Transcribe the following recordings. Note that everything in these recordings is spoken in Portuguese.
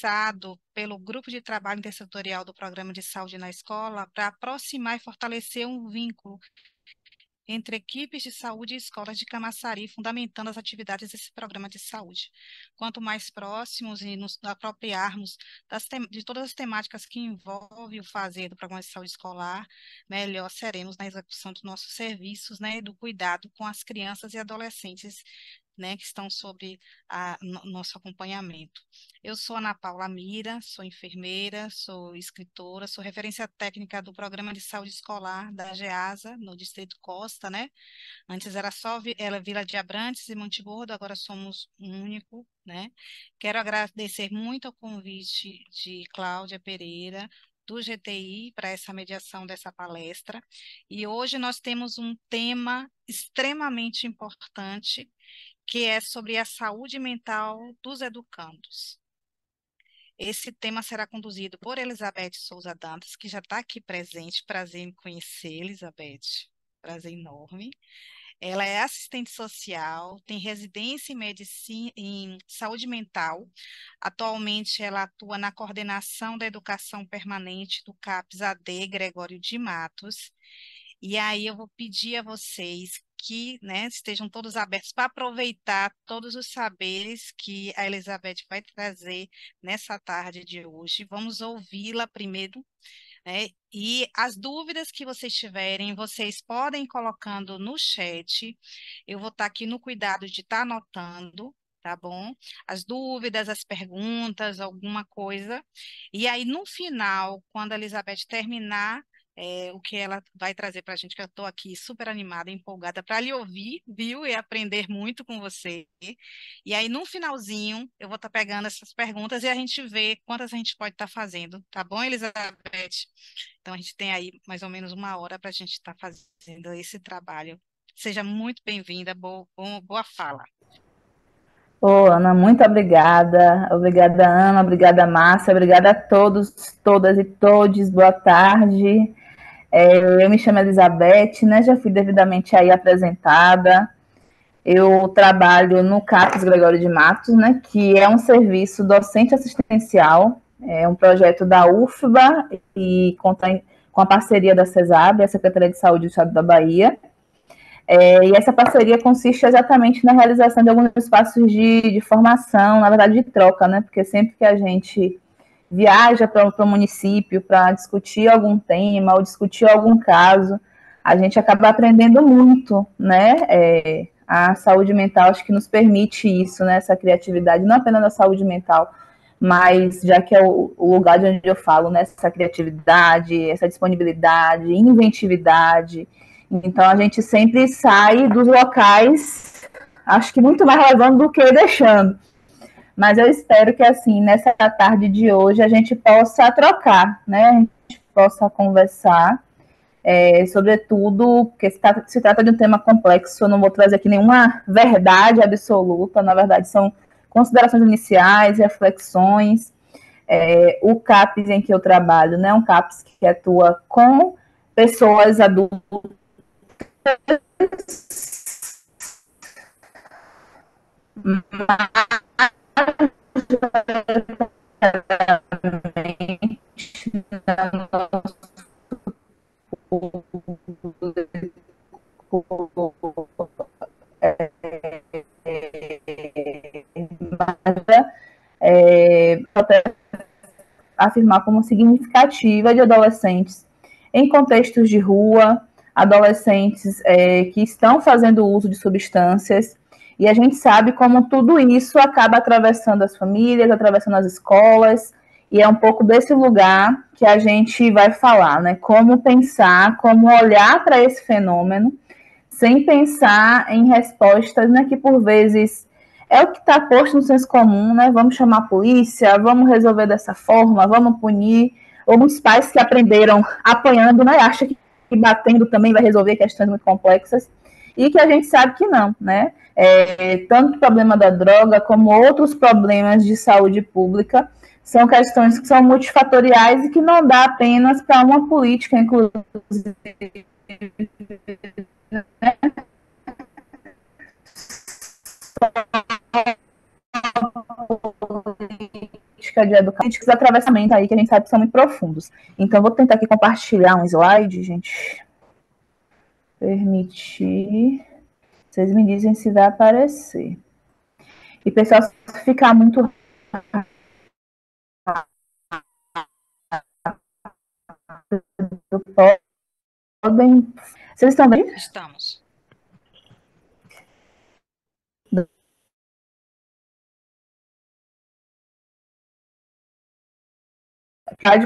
pensado pelo Grupo de Trabalho Intersetorial do Programa de Saúde na Escola para aproximar e fortalecer um vínculo entre equipes de saúde e escolas de Camaçari, fundamentando as atividades desse programa de saúde. Quanto mais próximos e nos apropriarmos de todas as temáticas que envolvem o fazer do programa de saúde escolar, melhor seremos na execução dos nossos serviços, né, e do cuidado com as crianças e adolescentes, né, que estão sobre nosso acompanhamento. Eu sou Ana Paula Mira, sou enfermeira, sou escritora, sou referência técnica do Programa de Saúde Escolar da GEASA, no Distrito Costa, né? Antes era só Vila de Abrantes e Monte Gordo, agora somos um único, né? Quero agradecer muito ao convite de Cláudia Pereira, do GTI, para essa mediação dessa palestra. E hoje nós temos um tema extremamente importante, que é sobre a saúde mental dos educandos. Esse tema será conduzido por Elizabeth Souza Dantas, que já está aqui presente. Prazer em conhecer, Elizabeth. Prazer enorme. Ela é assistente social, tem residência em medicina, em saúde mental. Atualmente, ela atua na coordenação da educação permanente do CAPS AD Gregório de Matos. E aí eu vou pedir a vocês que, né, estejam todos abertos para aproveitar todos os saberes que a Elizabeth vai trazer nessa tarde de hoje. Vamos ouvi-la primeiro, né? E as dúvidas que vocês tiverem, vocês podem ir colocando no chat. Eu vou estar aqui no cuidado de estar anotando, tá bom? As dúvidas, as perguntas, alguma coisa. E aí, no final, quando a Elizabeth terminar, o que ela vai trazer para a gente, que eu estou aqui super animada, empolgada para lhe ouvir, viu? E aprender muito com você. E aí, no finalzinho, eu vou estar pegando essas perguntas e a gente vê quantas a gente pode estar fazendo, tá bom, Elizabeth? Então, a gente tem aí mais ou menos uma hora para a gente estar fazendo esse trabalho. Seja muito bem-vinda, boa fala. Ô, Ana, muito obrigada. Obrigada, Ana. Obrigada, Márcia. Obrigada a todos, todas e todes. Boa tarde. Eu me chamo Elizabeth, né? Já fui devidamente aí apresentada. Eu trabalho no CAPS Gregório de Matos, né? Que é um serviço docente assistencial. É um projeto da UFBA e conta com a parceria da CESAB, a Secretaria de Saúde do Estado da Bahia. E essa parceria consiste exatamente na realização de alguns espaços de formação, na verdade de troca, né? Porque sempre que a gente viaja para o município para discutir algum tema ou discutir algum caso, a gente acaba aprendendo muito, né? A saúde mental acho que nos permite isso, né? Essa criatividade, não apenas da saúde mental, mas já que é o lugar de onde eu falo, né? Essa criatividade, essa disponibilidade, inventividade. Então, a gente sempre sai dos locais, acho que muito mais levando do que deixando. Mas eu espero que, assim, nessa tarde de hoje, a gente possa trocar, né? A gente possa conversar, sobretudo, porque se trata de um tema complexo, eu não vou trazer aqui nenhuma verdade absoluta, na verdade, são considerações iniciais, reflexões. O CAPS em que eu trabalho, né? Um CAPS que atua com pessoas adultas, afirmar como significativa de adolescentes em contextos de rua, adolescentes que estão fazendo uso de substâncias, e a gente sabe como tudo isso acaba atravessando as famílias, atravessando as escolas, e é um pouco desse lugar que a gente vai falar, né? Como pensar, como olhar para esse fenômeno, sem pensar em respostas, né, que por vezes é o que está posto no senso comum, né? Vamos chamar a polícia, vamos resolver dessa forma, vamos punir. Alguns pais que aprenderam apanhando, né? Acham que batendo também vai resolver questões muito complexas. E que a gente sabe que não, né? Tanto o problema da droga como outros problemas de saúde pública são questões que são multifatoriais e que não dá apenas para uma política, inclusive, né? política, de educação, políticos de atravessamento aí, que a gente sabe que são muito profundos. Então, vou tentar aqui compartilhar um slide, gente. Permitir. Vocês me dizem se vai aparecer. E, pessoal, se ficar muito podem... Vocês estão bem? Estamos.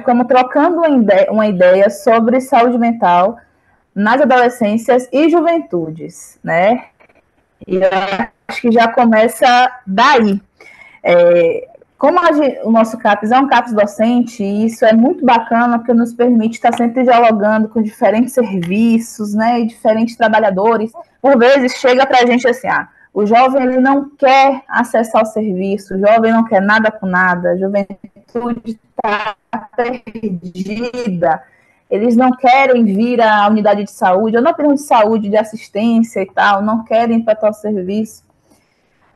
Como trocando uma ideia sobre saúde mental nas adolescências e juventudes, né? E eu acho que já começa daí. Como o nosso CAPES é um CAPES docente, e isso é muito bacana, porque nos permite estar sempre dialogando com diferentes serviços, né, e diferentes trabalhadores. Por vezes chega para a gente assim, o jovem ele não quer acessar o serviço, o jovem não quer nada com nada, a juventude está perdida, eles não querem vir à unidade de saúde, ou não apenas de saúde, de assistência e tal, não querem ir para tal serviço.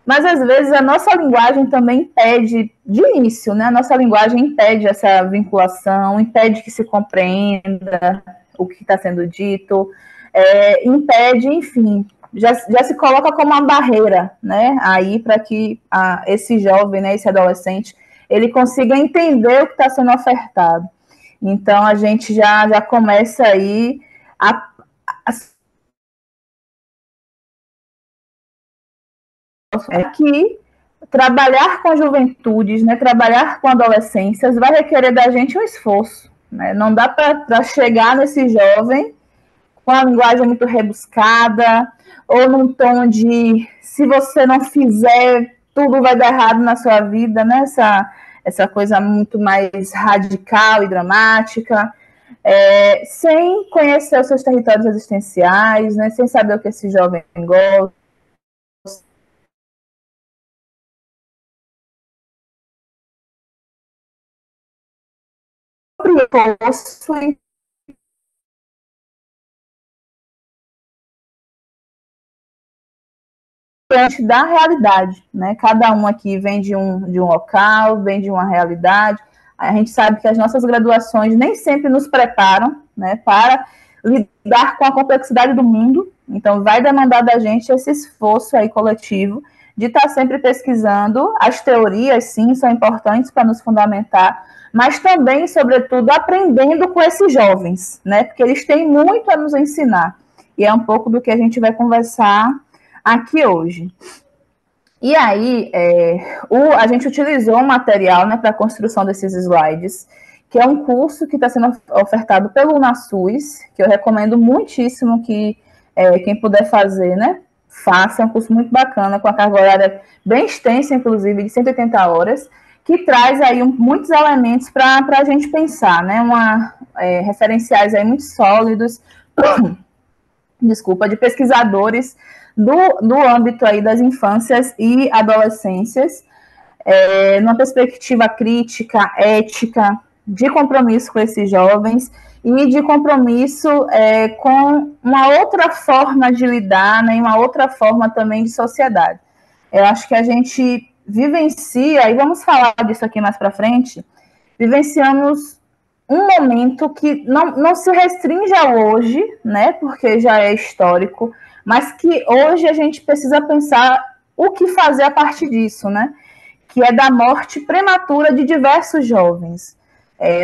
Mas, às vezes, a nossa linguagem também impede, de início, né? A nossa linguagem impede essa vinculação, impede que se compreenda o que está sendo dito, impede, enfim, já se coloca como uma barreira, né? Aí, para que esse jovem, né, esse adolescente, ele consiga entender o que está sendo ofertado. Então, a gente já começa aí que trabalhar com juventudes, né, trabalhar com adolescências vai requerer da gente um esforço, né? Não dá para chegar nesse jovem com a linguagem muito rebuscada ou num tom de se você não fizer, tudo vai dar errado na sua vida, né? Essa coisa muito mais radical e dramática, sem conhecer os seus territórios existenciais, né? Sem saber o que esse jovem gosta. Diante da realidade, né? Cada um aqui vem de um local, vem de uma realidade. A gente sabe que as nossas graduações nem sempre nos preparam, né, para lidar com a complexidade do mundo. Então, vai demandar da gente esse esforço aí coletivo de estar sempre pesquisando. As teorias, sim, são importantes para nos fundamentar, mas também, sobretudo, aprendendo com esses jovens, né? Porque eles têm muito a nos ensinar. E é um pouco do que a gente vai conversar aqui hoje. E aí, a gente utilizou um material, né, para a construção desses slides, que é um curso que está sendo ofertado pelo UNASUS, que eu recomendo muitíssimo que quem puder fazer, né, faça. É um curso muito bacana, com a carga horária bem extensa, inclusive, de 180 horas, que traz aí muitos elementos para a gente pensar, né, referenciais aí muito sólidos, de pesquisadores do âmbito aí das infâncias e adolescências, numa perspectiva crítica, ética, de compromisso com esses jovens e de compromisso com uma outra forma de lidar, né, e uma outra forma também de sociedade. Eu acho que a gente vivencia, e vamos falar disso aqui mais para frente, vivenciamos um momento que não se restringe a hoje, né, porque já é histórico, mas que hoje a gente precisa pensar o que fazer a partir disso, né, que é da morte prematura de diversos jovens.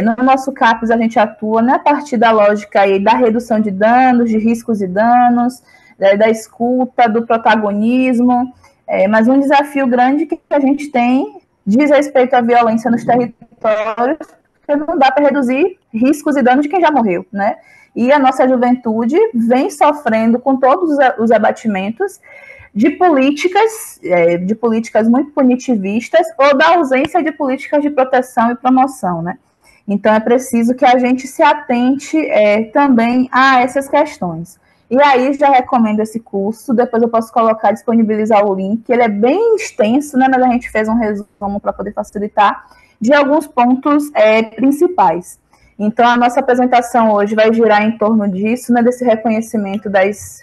No nosso CAPES a gente atua, né, a partir da lógica aí da redução de danos, de riscos e danos, da escuta, do protagonismo, mas um desafio grande que a gente tem diz respeito à violência nos territórios, porque não dá para reduzir riscos e danos de quem já morreu, né? E a nossa juventude vem sofrendo com todos os abatimentos de políticas muito punitivistas ou da ausência de políticas de proteção e promoção, né? Então, é preciso que a gente se atente também a essas questões. E aí, já recomendo esse curso, depois eu posso disponibilizar o link, ele é bem extenso, né, mas a gente fez um resumo para poder facilitar, de alguns pontos principais. Então, a nossa apresentação hoje vai girar em torno disso, né, desse reconhecimento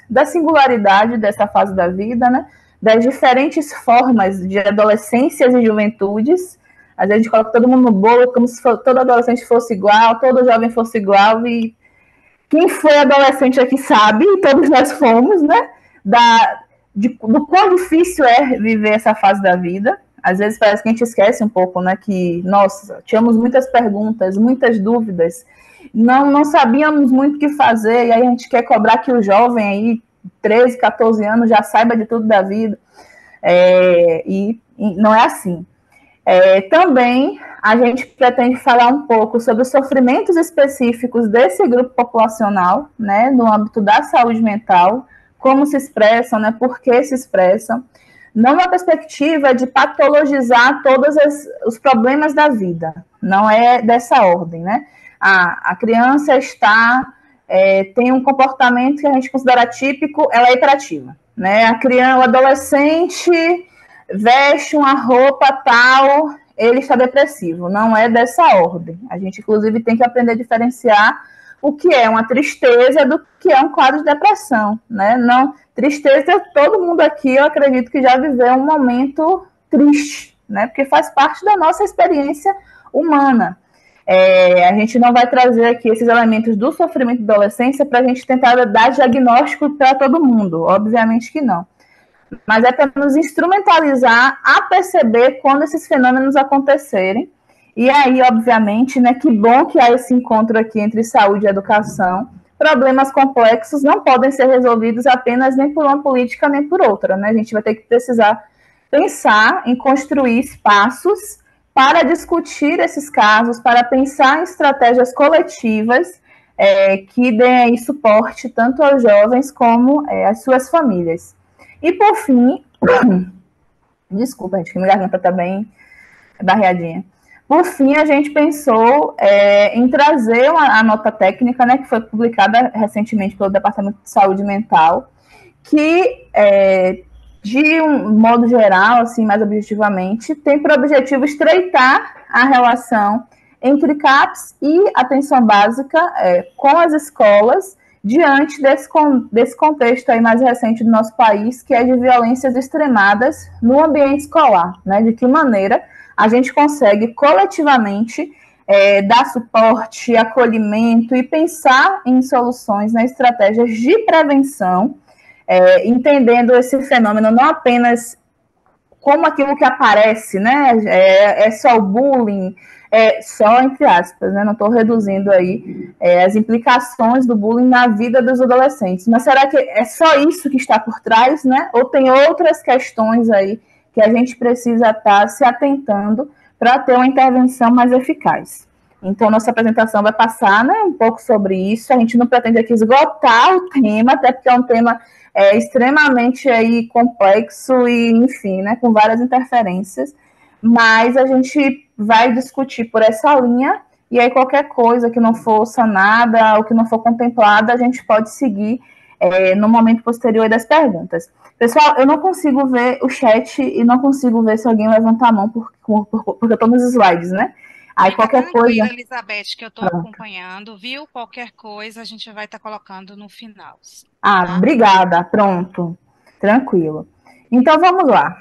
da singularidade dessa fase da vida, né, das diferentes formas de adolescências e juventudes, Às vezes a gente coloca todo mundo no bolo, como se todo adolescente fosse igual, todo jovem fosse igual, e quem foi adolescente aqui sabe, e todos nós fomos, né? Do quão difícil é viver essa fase da vida. Às vezes parece que a gente esquece um pouco, né? Que, nossa, tínhamos muitas perguntas, muitas dúvidas, não sabíamos muito o que fazer, e aí a gente quer cobrar que o jovem aí, 13, 14 anos, já saiba de tudo da vida. E não é assim. Também a gente pretende falar um pouco sobre os sofrimentos específicos desse grupo populacional, né, no âmbito da saúde mental, como se expressam, né, por que se expressam, não na perspectiva de patologizar todos os problemas da vida, não é dessa ordem, né? A criança tem um comportamento que a gente considera típico, ela é hiperativa, né? A criança, o adolescente veste uma roupa tal, ele está depressivo. Não é dessa ordem. A gente, inclusive, tem que aprender a diferenciar o que é uma tristeza do que é um quadro de depressão, né? Não, tristeza, todo mundo aqui, eu acredito que já viveu um momento triste, né? Porque faz parte da nossa experiência humana. A gente não vai trazer aqui esses elementos do sofrimento da adolescência para a gente tentar dar diagnóstico para todo mundo, obviamente que não. Mas é para nos instrumentalizar a perceber quando esses fenômenos acontecerem. E aí, obviamente, né, que bom que há esse encontro aqui entre saúde e educação. Problemas complexos não podem ser resolvidos apenas nem por uma política nem por outra, né? A gente vai ter que precisar pensar em construir espaços para discutir esses casos, para pensar em estratégias coletivas que deem aí suporte tanto aos jovens como às suas famílias. E, por fim, desculpa, gente, que minha garganta está bem barreadinha. Por fim, a gente pensou em trazer a nota técnica, né, que foi publicada recentemente pelo Departamento de Saúde Mental, que, de um modo geral, assim, mais objetivamente, tem por objetivo estreitar a relação entre CAPS e atenção básica com as escolas, diante desse contexto aí mais recente do nosso país, que é de violências extremadas no ambiente escolar, né? De que maneira a gente consegue coletivamente dar suporte, acolhimento e pensar em soluções, né, estratégias de prevenção, entendendo esse fenômeno não apenas como aquilo que aparece, né? É só o bullying, só entre aspas, né? Não estou reduzindo aí as implicações do bullying na vida dos adolescentes. Mas será que é só isso que está por trás, né? Ou tem outras questões aí que a gente precisa estar se atentando para ter uma intervenção mais eficaz? Então, nossa apresentação vai passar, né, um pouco sobre isso. A gente não pretende aqui esgotar o tema, até porque é um tema extremamente aí complexo e, enfim, né, com várias interferências, mas a gente vai discutir por essa linha, e aí qualquer coisa que não for sanada ou que não for contemplada, a gente pode seguir no momento posterior das perguntas. Pessoal, eu não consigo ver o chat e não consigo ver se alguém levanta a mão, porque eu estou nos slides, né? Aí qualquer coisa... Elizabeth, que eu estou acompanhando, viu? Qualquer coisa a gente vai estar colocando no final. Tá? Obrigada, pronto. Tranquilo. Então, vamos lá.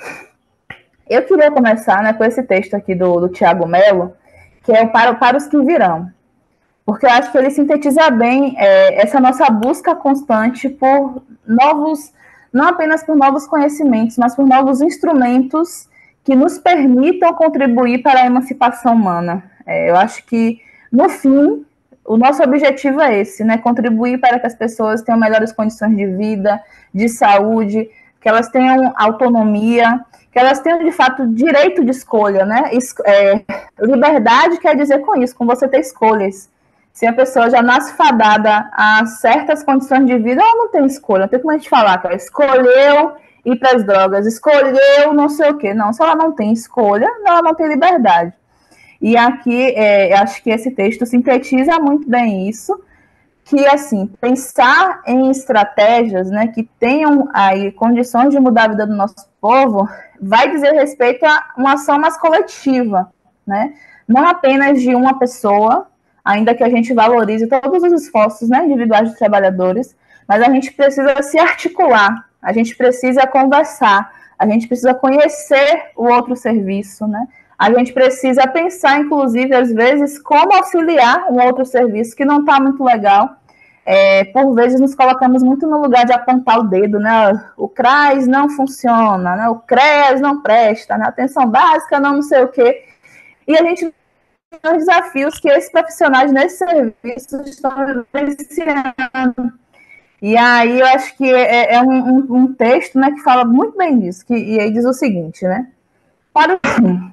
Eu queria começar, né, com esse texto aqui do Tiago Mello, que é o para os que virão. Porque eu acho que ele sintetiza bem essa nossa busca constante por novos, não apenas por novos conhecimentos, mas por novos instrumentos que nos permitam contribuir para a emancipação humana. Eu acho que, no fim, o nosso objetivo é esse, né? Contribuir para que as pessoas tenham melhores condições de vida, de saúde, que elas tenham autonomia, que elas tenham, de fato, direito de escolha, né? Liberdade quer dizer com isso, com você ter escolhas. Se a pessoa já nasce fadada a certas condições de vida, ela não tem escolha. Não tem como a gente falar que ela escolheu ir para as drogas, escolheu não sei o quê. Não, se ela não tem escolha, ela não tem liberdade. E aqui, acho que esse texto sintetiza muito bem isso, que, assim, pensar em estratégias, né, que tenham aí condições de mudar a vida do nosso povo, vai dizer respeito a uma ação mais coletiva, né, não apenas de uma pessoa, ainda que a gente valorize todos os esforços, né, individuais dos trabalhadores, mas a gente precisa se articular, a gente precisa conversar, a gente precisa conhecer o outro serviço, né, A gente precisa pensar, inclusive, às vezes, como auxiliar um outro serviço que não está muito legal. Por vezes nos colocamos muito no lugar de apontar o dedo, né? O CRAS não funciona, né? O CREAS não presta, né? Atenção básica não sei o quê. E a gente tem os desafios que esses profissionais nesse serviço estão vivenciando. E aí eu acho que um texto, né, que fala muito bem disso, e aí diz o seguinte, né? Para o fim,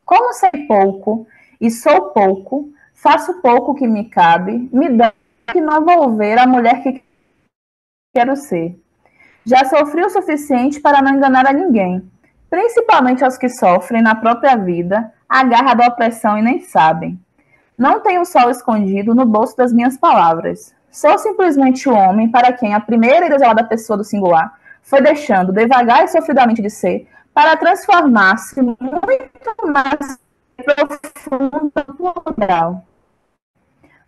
como sei pouco e sou pouco, faço pouco que me cabe, me dá que não vou ver a mulher que quero ser. Já sofri o suficiente para não enganar a ninguém, principalmente aos que sofrem na própria vida a garra da opressão e nem sabem. Não tenho o sol escondido no bolso das minhas palavras. Sou simplesmente o homem para quem a primeira e desolada pessoa do singular foi deixando devagar e sofridamente de ser para transformar-se muito mais profundo no plural.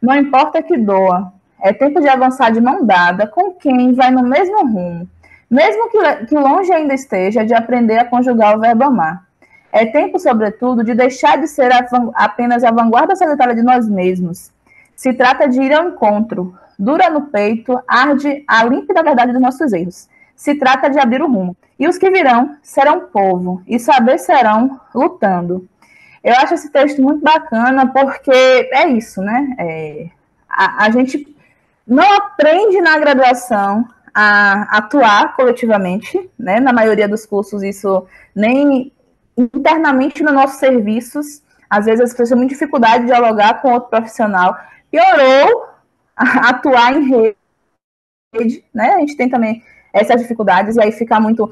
Não importa que doa, é tempo de avançar de mão dada com quem vai no mesmo rumo, mesmo que longe ainda esteja de aprender a conjugar o verbo amar. É tempo, sobretudo, de deixar de ser apenas a vanguarda solitária de nós mesmos. Se trata de ir ao encontro, dura no peito, arde a límpida verdade dos nossos erros. Se trata de abrir o rumo. E os que virão serão povo, e saber serão lutando. Eu acho esse texto muito bacana, porque é isso, né? A gente não aprende na graduação a atuar coletivamente, né? Na maioria dos cursos, isso nem internamente nos nossos serviços. Às vezes as pessoas têm muita dificuldade de dialogar com outro profissional. Piorou atuar em rede, né? A gente tem também essas dificuldades, e aí fica muito...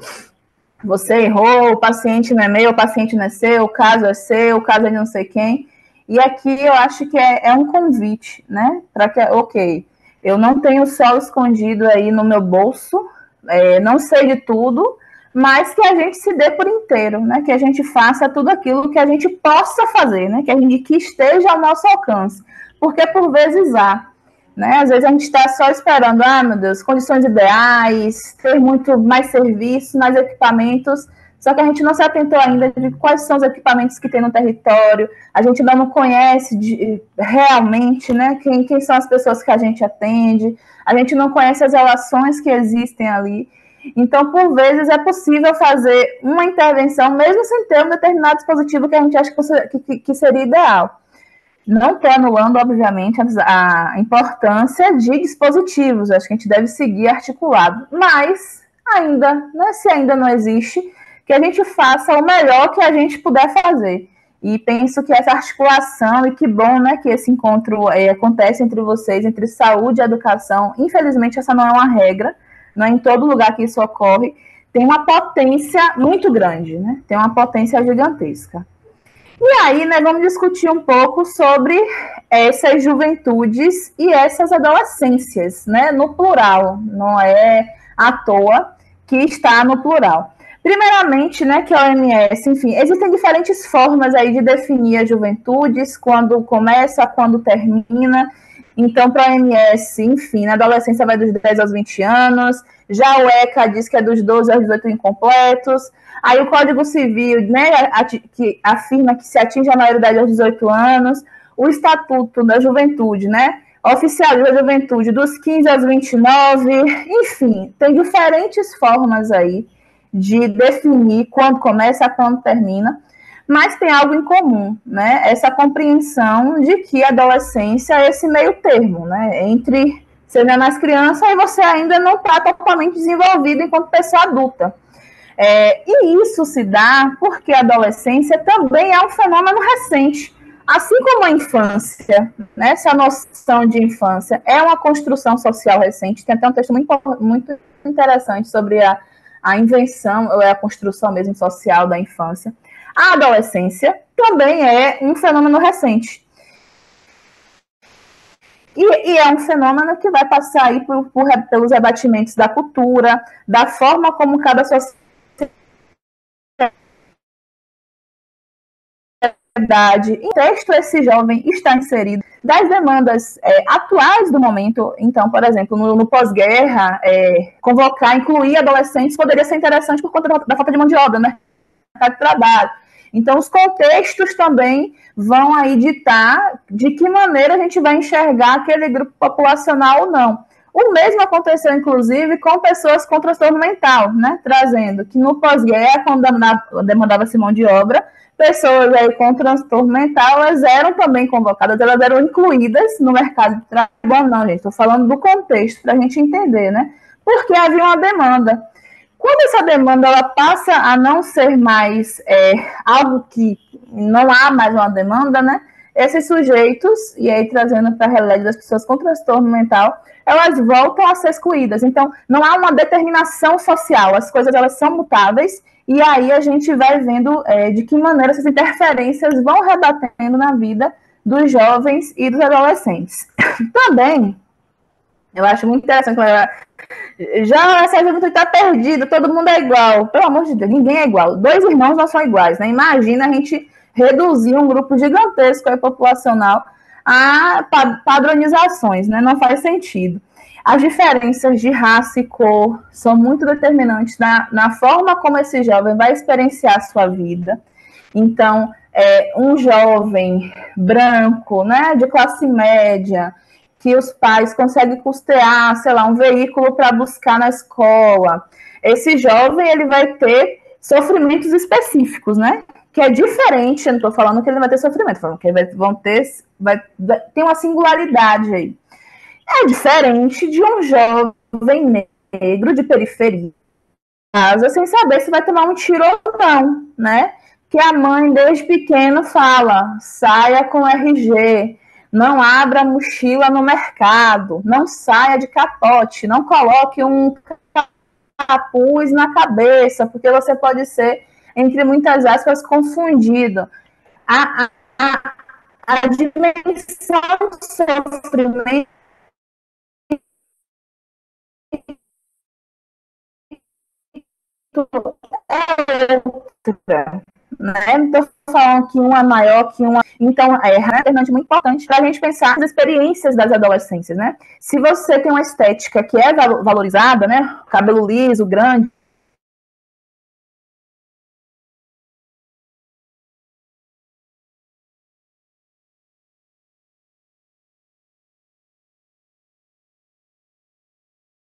Você errou, o paciente não é meu, o paciente não é seu, o caso é seu, o caso é de não sei quem. E aqui eu acho que é um convite, né? Para que, ok, eu não tenho o sol escondido aí no meu bolso, não sei de tudo, mas que a gente se dê por inteiro, né? Que a gente faça tudo aquilo que a gente possa fazer, né? Que esteja ao nosso alcance. Porque por vezes há. Né? Às vezes a gente está só esperando, meu Deus, condições ideais, ter muito mais serviço, mais equipamentos, só que a gente não se atentou ainda de quais são os equipamentos que tem no território, a gente ainda não conhece realmente, né, quem são as pessoas que a gente atende, a gente não conhece as relações que existem ali. Então, por vezes, é possível fazer uma intervenção, mesmo sem ter um determinado dispositivo que a gente acha que seria ideal. Não estou anulando, obviamente, a importância de dispositivos. Acho que a gente deve seguir articulado. Mas, ainda, né, se ainda não existe, que a gente faça o melhor que a gente puder fazer. E penso que essa articulação, e que bom, né, que esse encontro acontece entre vocês, entre saúde e educação. Infelizmente, essa não é uma regra, não é em todo lugar que isso ocorre. Tem uma potência muito grande, né? Tem uma potência gigantesca. E aí, né, vamos discutir um pouco sobre essas juventudes e essas adolescências, né, no plural, não é à toa que está no plural. Primeiramente, né, que a OMS, enfim, existem diferentes formas aí de definir as juventudes, quando começa, quando termina. Então, para a OMS, enfim, na adolescência vai dos 10 aos 20 anos, já o ECA diz que é dos 12 aos 18 incompletos. Aí o Código Civil, né, que afirma que se atinge a maioridade aos 18 anos, o Estatuto da Juventude, né, oficializa a juventude dos 15 aos 29, enfim, tem diferentes formas aí de definir quando começa, quando termina, mas tem algo em comum, né, essa compreensão de que a adolescência é esse meio termo, né, entre você não é mais criança e você ainda não está totalmente desenvolvido enquanto pessoa adulta. E isso se dá porque a adolescência também é um fenômeno recente. Assim como a infância, né, essa noção de infância é uma construção social recente. Tem até um texto muito interessante sobre a invenção, ou a construção mesmo social da infância. A adolescência também é um fenômeno recente. E é um fenômeno que vai passar aí pelos rebatimentos da cultura, da forma como cada sociedade em texto esse jovem está inserido das demandas atuais do momento. Então, por exemplo, no pós-guerra, incluir adolescentes poderia ser interessante por conta da falta de mão de obra, né? De trabalho. Então, os contextos também vão aí ditar de que maneira a gente vai enxergar aquele grupo populacional ou não. O mesmo aconteceu, inclusive, com pessoas com transtorno mental, né? Trazendo que no pós-guerra, quando demandava-se mão de obra, pessoas aí com transtorno mental, elas eram também convocadas, elas eram incluídas no mercado de trabalho. Não, gente, estou falando do contexto para a gente entender, né? Porque havia uma demanda. Quando essa demanda ela passa a não ser mais algo que não há mais uma demanda, né? Esses sujeitos, e aí trazendo para a realidade das pessoas com transtorno mental, elas voltam a ser excluídas. Então, não há uma determinação social, as coisas elas são mutáveis, e aí a gente vai vendo de que maneira essas interferências vão rebatendo na vida dos jovens e dos adolescentes. Também, eu acho muito interessante, já essa juventude está perdida, todo mundo é igual. Pelo amor de Deus, ninguém é igual. Dois irmãos não são iguais, né? Imagina a gente reduzir um grupo gigantesco populacional a padronizações, né? Não faz sentido. As diferenças de raça e cor são muito determinantes na forma como esse jovem vai experienciar a sua vida. Então, um jovem branco, né, de classe média, que os pais conseguem custear, sei lá, um veículo para buscar na escola. Esse jovem, ele vai ter sofrimentos específicos, né? Que é diferente, eu não estou falando que ele vai ter sofrimento, falando que eles vão ter, vai ter uma singularidade aí. É diferente de um jovem negro de periferia, sem saber se vai tomar um tiro ou não, né? Que a mãe, desde pequeno, fala, saia com RG, não abra mochila no mercado, não saia de capote, não coloque um capuz na cabeça, porque você pode ser, entre muitas aspas, confundido. A dimensão do sofrimento é outra. Né? Não estou falando que um é maior que um. Então, é realmente muito importante para a gente pensar nas experiências das adolescências, né? Se você tem uma estética que é valorizada, né? Cabelo liso, grande,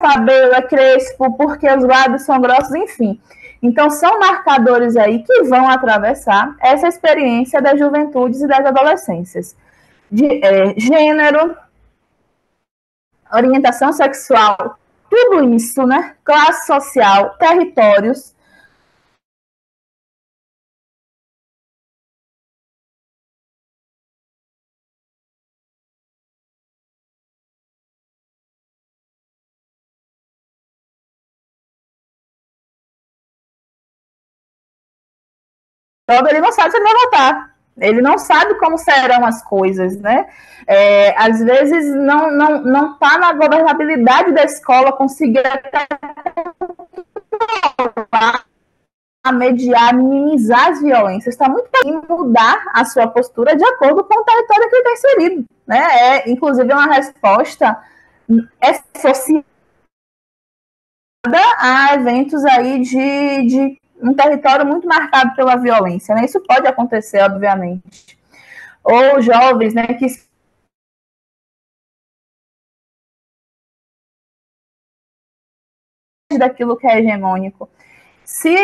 cabelo é crespo, porque os lábios são grossos, enfim. Então, são marcadores aí que vão atravessar essa experiência das juventudes e das adolescências. Gênero, orientação sexual, tudo isso, né? Classe social, territórios. Ele não sabe se ele vai votar. Ele não sabe como serão as coisas, né? Às vezes não está na governabilidade da escola conseguir a mediar, minimizar as violências. Está muito bem mudar a sua postura de acordo com o território que ele está inserido, né? Inclusive, uma resposta associada a eventos aí de um território muito marcado pela violência, né? Isso pode acontecer, obviamente. Ou jovens, né, que daquilo que é hegemônico. Se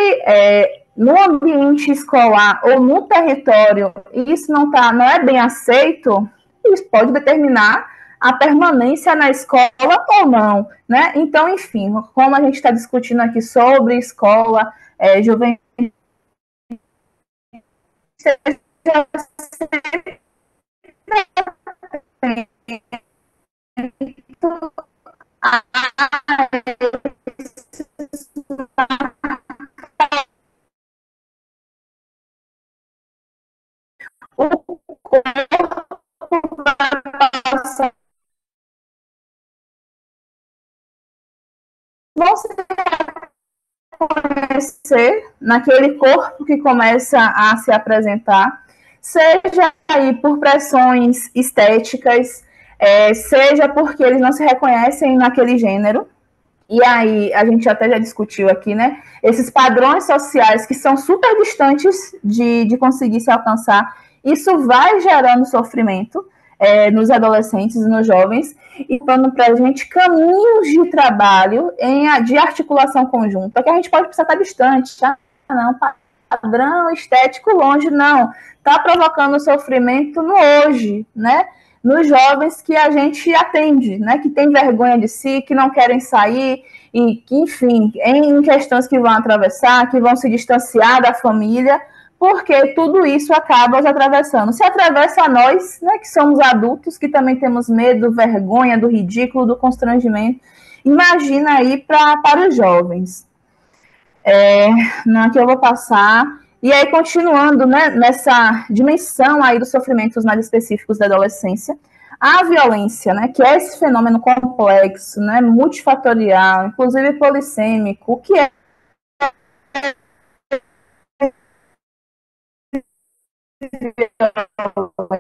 no ambiente escolar ou no território isso não é bem aceito, isso pode determinar a permanência na escola ou não, né? Então, enfim, como a gente está discutindo aqui sobre escola, juventude, o corpo vão se reconhecer naquele corpo que começa a se apresentar, seja aí por pressões estéticas, seja porque eles não se reconhecem naquele gênero, E aí, a gente até já discutiu aqui, né? Esses padrões sociais que são super distantes de conseguir se alcançar, isso vai gerando sofrimento nos adolescentes e nos jovens, e dando para a gente caminhos de trabalho de articulação conjunta, que a gente pode precisar estar distante, tá? Não, padrão estético longe, não. Está provocando sofrimento no hoje, né? Nos jovens que a gente atende, né, que tem vergonha de si, que não querem sair, e que, enfim, em questões que vão atravessar, que vão se distanciar da família, porque tudo isso acaba os atravessando. Se atravessa a nós, né, que somos adultos, que também temos medo, vergonha, do ridículo, do constrangimento, imagina aí para os jovens. Aqui eu vou passar. E aí, continuando, né, nessa dimensão aí dos sofrimentos mais específicos da adolescência, a violência, né, que é esse fenômeno complexo, né, multifatorial, inclusive polissêmico, o que é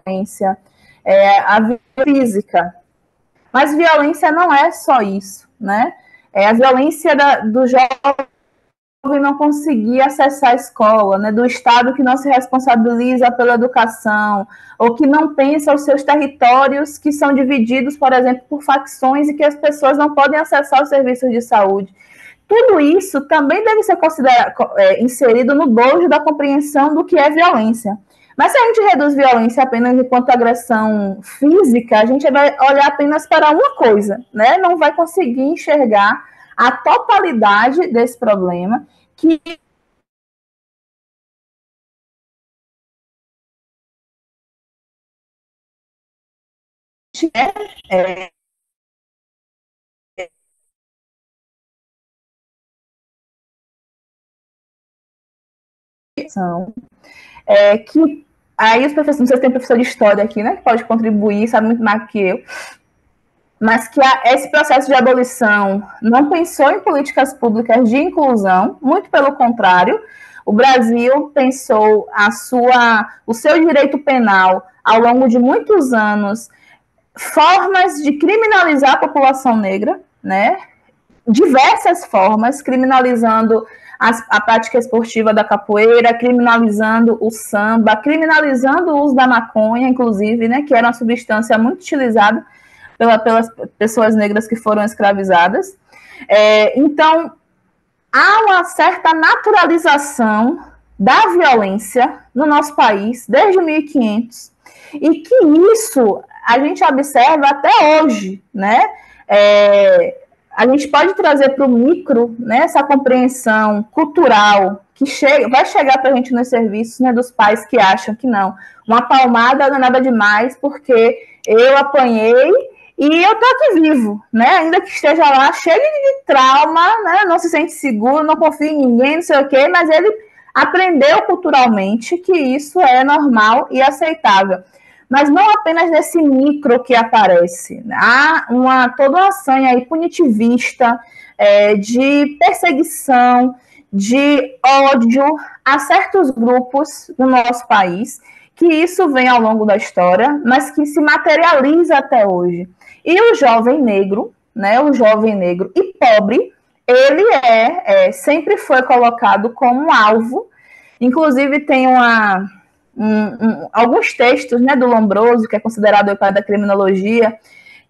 violência? A violência física. Mas violência não é só isso, né? A violência do jovem não conseguir acessar a escola, né, do Estado que não se responsabiliza pela educação, ou que não pensa os seus territórios que são divididos, por exemplo, por facções e que as pessoas não podem acessar os serviços de saúde. Tudo isso também deve ser inserido no bojo da compreensão do que é violência. Mas se a gente reduz violência apenas enquanto agressão física, a gente vai olhar apenas para uma coisa, né? Não vai conseguir enxergar a totalidade desse problema, que que aí os professores, não sei se tem professor de história aqui, né, que pode contribuir, sabe muito mais que eu, mas que esse processo de abolição não pensou em políticas públicas de inclusão, muito pelo contrário, o Brasil pensou o seu direito penal ao longo de muitos anos, formas de criminalizar a população negra, né? Diversas formas, criminalizando a prática esportiva da capoeira, criminalizando o samba, criminalizando o uso da maconha, inclusive, né, que era uma substância muito utilizada pelas pessoas negras que foram escravizadas. Então, há uma certa naturalização da violência no nosso país, desde 1500, e que isso a gente observa até hoje, né? A gente pode trazer para o micro, né, essa compreensão cultural que vai chegar para a gente nos serviços, né, dos pais que acham que não. Uma palmada não é nada demais, porque eu apanhei e eu tô aqui vivo, né? Ainda que esteja lá cheio de trauma, né? Não se sente seguro, não confia em ninguém, não sei o quê, mas ele aprendeu culturalmente que isso é normal e aceitável. Mas não apenas nesse micro que aparece. Há toda uma sanha aí punitivista, de perseguição, de ódio a certos grupos do nosso país, que isso vem ao longo da história, mas que se materializa até hoje. E o jovem negro, né, o jovem negro e pobre, ele sempre foi colocado como alvo. Inclusive tem alguns textos, né, do Lombroso, que é considerado o pai da criminologia,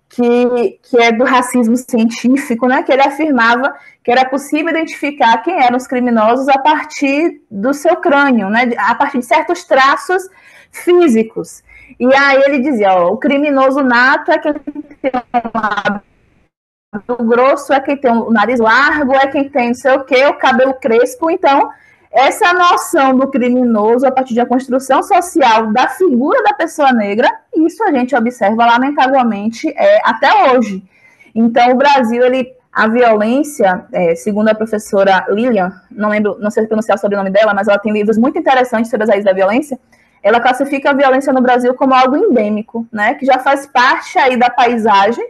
que é do racismo científico, né, que ele afirmava que era possível identificar quem eram os criminosos a partir do seu crânio, né, a partir de certos traços físicos. E aí ele dizia, o criminoso nato é quem tem um lábio grosso, é quem tem o nariz largo, é quem tem não sei o quê, o cabelo crespo. Então, essa noção do criminoso a partir da construção social da figura da pessoa negra, isso a gente observa, lamentavelmente, até hoje. Então, o Brasil, a violência, segundo a professora Lilian, não sei pronunciar o sobrenome dela, mas ela tem livros muito interessantes sobre as raízes da violência. Ela classifica a violência no Brasil como algo endêmico, né, que já faz parte aí da paisagem,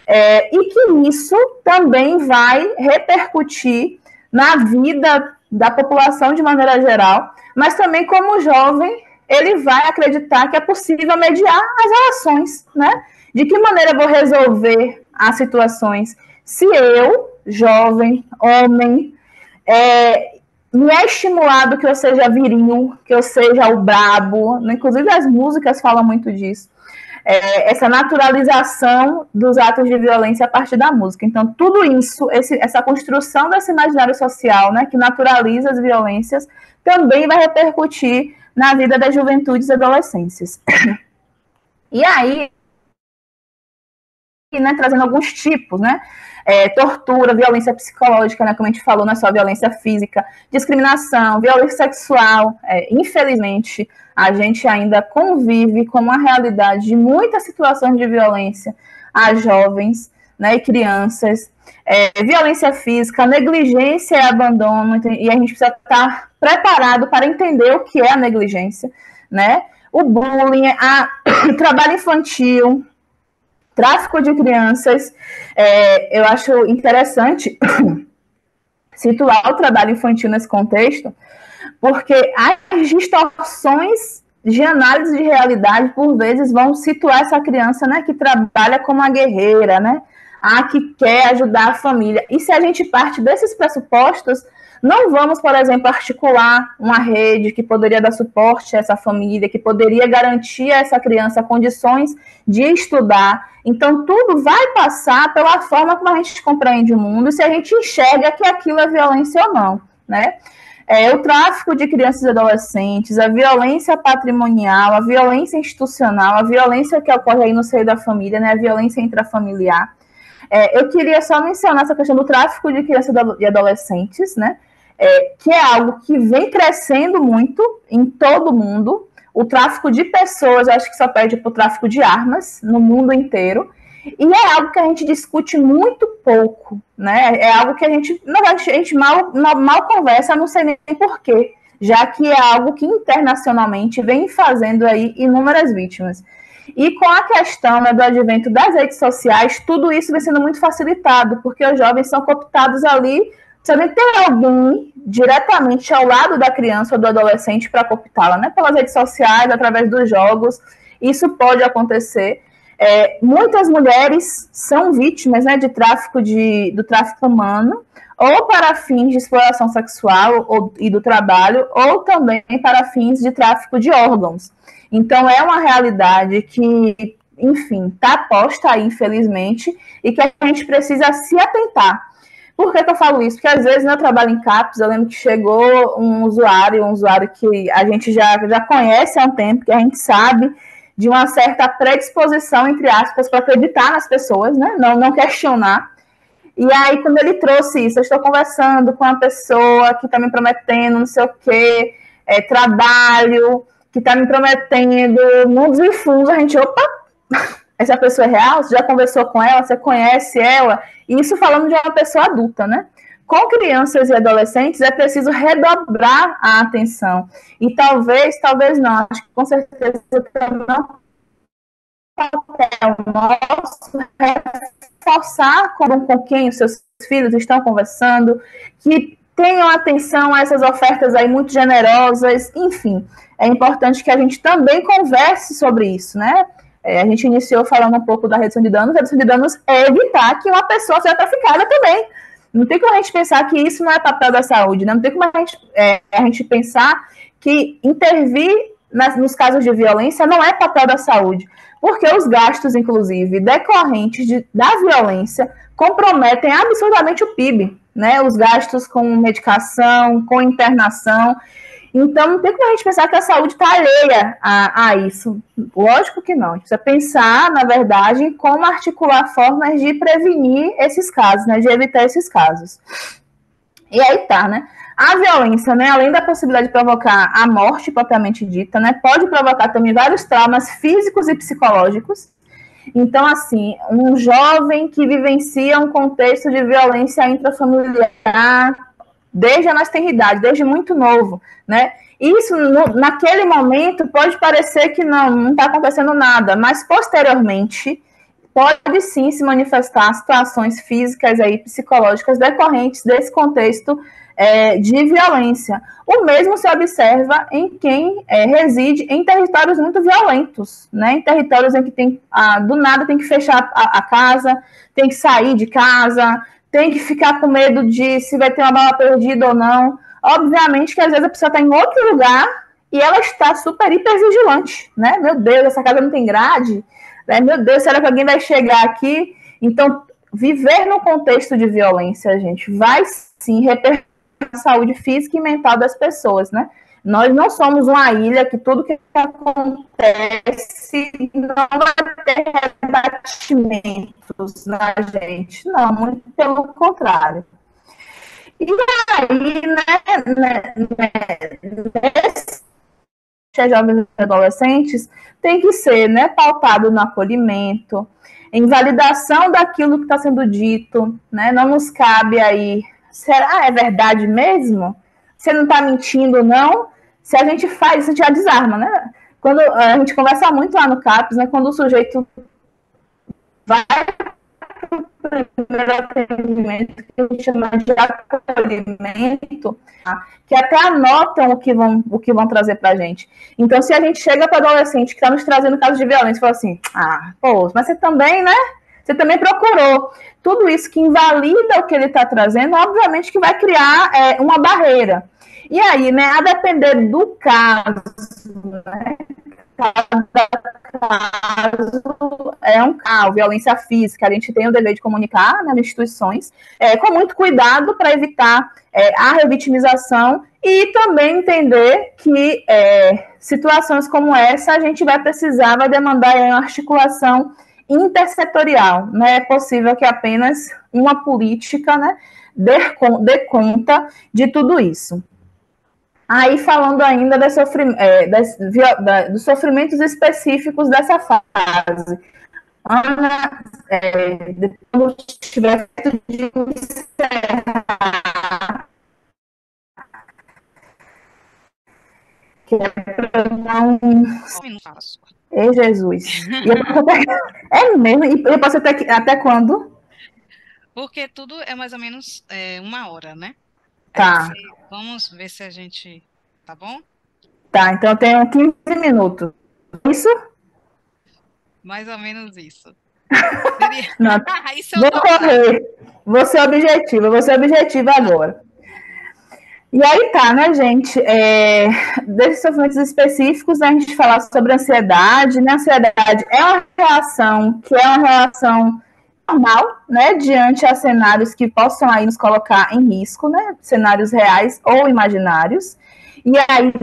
e que isso também vai repercutir na vida da população de maneira geral, mas também como jovem, ele vai acreditar que é possível mediar as relações, né? De que maneira eu vou resolver as situações se eu jovem, homem, me é estimulado que eu seja viril, que eu seja o brabo, inclusive as músicas falam muito disso, essa naturalização dos atos de violência a partir da música. Então, tudo isso, essa construção desse imaginário social, né, que naturaliza as violências, também vai repercutir na vida das juventudes e adolescências. E aí, né, trazendo alguns tipos, né, tortura, violência psicológica, né, como a gente falou, não é só violência física, discriminação, violência sexual. Infelizmente, a gente ainda convive com uma realidade de muitas situações de violência a jovens, né, e crianças, violência física, negligência e abandono, e a gente precisa estar preparado para entender o que é a negligência, né, o bullying, o trabalho infantil, tráfico de crianças. Eu acho interessante situar o trabalho infantil nesse contexto, porque as distorções de análise de realidade, por vezes, vão situar essa criança, né, que trabalha como uma guerreira, né, que quer ajudar a família. E se a gente parte desses pressupostos, não vamos, por exemplo, articular uma rede que poderia dar suporte a essa família, que poderia garantir a essa criança condições de estudar. Então, tudo vai passar pela forma como a gente compreende o mundo e se a gente enxerga que aquilo é violência ou não, né? O tráfico de crianças e adolescentes, a violência patrimonial, a violência institucional, a violência que ocorre aí no seio da família, né? A violência intrafamiliar. Eu queria só mencionar essa questão do tráfico de crianças e adolescentes, né? Que é algo que vem crescendo muito em todo o mundo. O tráfico de pessoas, eu acho que só perde para o tráfico de armas no mundo inteiro. E é algo que a gente discute muito pouco, né? É algo que a gente mal conversa, não sei nem porquê, já que é algo que internacionalmente vem fazendo aí inúmeras vítimas. E com a questão, né, do advento das redes sociais, tudo isso vem sendo muito facilitado, porque os jovens são cooptados ali, precisa ter alguém diretamente ao lado da criança ou do adolescente para cooptá-la, né? Pelas redes sociais, através dos jogos, isso pode acontecer. Muitas mulheres são vítimas, né, do tráfico humano, ou para fins de exploração sexual e do trabalho, ou também para fins de tráfico de órgãos. Então, é uma realidade que, enfim, está posta aí, infelizmente, e que a gente precisa se atentar. Por que eu falo isso? Porque, às vezes, no trabalho em CAPES, eu lembro que chegou um usuário que a gente já conhece há um tempo, que a gente sabe de uma certa predisposição, entre aspas, para acreditar nas pessoas, né? Não questionar. E aí, quando ele trouxe isso, eu estou conversando com uma pessoa que está me prometendo não sei o quê, trabalho, que está me prometendo mundos e fundos, a gente, opa, essa pessoa é real? Você já conversou com ela? Você conhece ela? E isso falando de uma pessoa adulta, né? Com crianças e adolescentes é preciso redobrar a atenção. E talvez não, acho que com certeza não papel nosso reforçar com quem os seus filhos estão conversando, que tenham atenção a essas ofertas aí muito generosas, enfim, é importante que a gente também converse sobre isso, né? A gente iniciou falando um pouco da redução de danos. A redução de danos é evitar que uma pessoa seja traficada também. Não tem como a gente pensar que isso não é papel da saúde, né? Não tem como a gente pensar que intervir nos casos de violência não é papel da saúde, porque os gastos, inclusive, decorrentes da violência comprometem absurdamente o PIB, né? Os gastos com medicação, com internação. Então, não tem como a gente pensar que a saúde está alheia a isso. Lógico que não. A gente precisa pensar, na verdade, em como articular formas de prevenir esses casos, né? De evitar esses casos. E aí tá, né? A violência, né? Além da possibilidade de provocar a morte propriamente dita, né? Pode provocar também vários traumas físicos e psicológicos. Então, assim, um jovem que vivencia um contexto de violência intrafamiliar desde a nossa tenridade, desde muito novo, né? Isso, naquele momento, pode parecer que não está acontecendo nada, mas, posteriormente, pode sim se manifestar situações físicas e psicológicas decorrentes desse contexto de violência. O mesmo se observa em quem reside em territórios muito violentos, né? Em territórios em que do nada tem que fechar a casa, tem que sair de casa, tem que ficar com medo de se vai ter uma bala perdida ou não. Obviamente que às vezes a pessoa está em outro lugar e ela está super hiper vigilante, né? Meu Deus, essa casa não tem grade, né? Meu Deus, será que alguém vai chegar aqui? Então, viver no contexto de violência, gente, vai sim repercutir na saúde física e mental das pessoas, né? Nós não somos uma ilha que tudo que acontece não vai ter rebatimentos na gente. Não, muito pelo contrário. E aí, jovens e adolescentes tem que ser, né, pautado no acolhimento, em validação daquilo que está sendo dito, né? Não nos cabe aí, será é verdade mesmo? Você não está mentindo, não? Se a gente faz, a gente já desarma, né? Quando a gente conversa muito lá no CAPS, né? Quando o sujeito vai para o primeiro atendimento, que a gente chama de acolhimento, que até anotam o que vão trazer para a gente. Então, se a gente chega para o adolescente que está nos trazendo casos de violência e fala assim, pô, mas você também, né? Você também procurou. Tudo isso que invalida o que ele está trazendo, obviamente que vai criar uma barreira. E aí, né, a depender do caso, né, cada caso é um caso, violência física, a gente tem o dever de comunicar nas instituições, com muito cuidado para evitar a revitimização e também entender que situações como essa a gente vai precisar, vai demandar uma articulação intersetorial. Não é possível que apenas uma política, né, dê conta de tudo isso. Aí, falando ainda dos sofrimentos específicos dessa fase. Ana, depois tiver de encerrar, que é para não... Ei, Jesus. É mesmo? E eu posso até quando? Porque tudo é mais ou menos 1 hora, né? Tá. Vamos ver se a gente... Tá bom? Tá, então eu tenho 15 minutos. Isso? Mais ou menos isso. Não, Isso vou correr. Vou ser objetiva agora. E aí tá, né, gente? Desses sofrimentos específicos, a gente falar sobre ansiedade, né? Ansiedade é uma relação que é uma relação normal, né? Diante a cenários que possam aí nos colocar em risco, né? Cenários reais ou imaginários. E aí,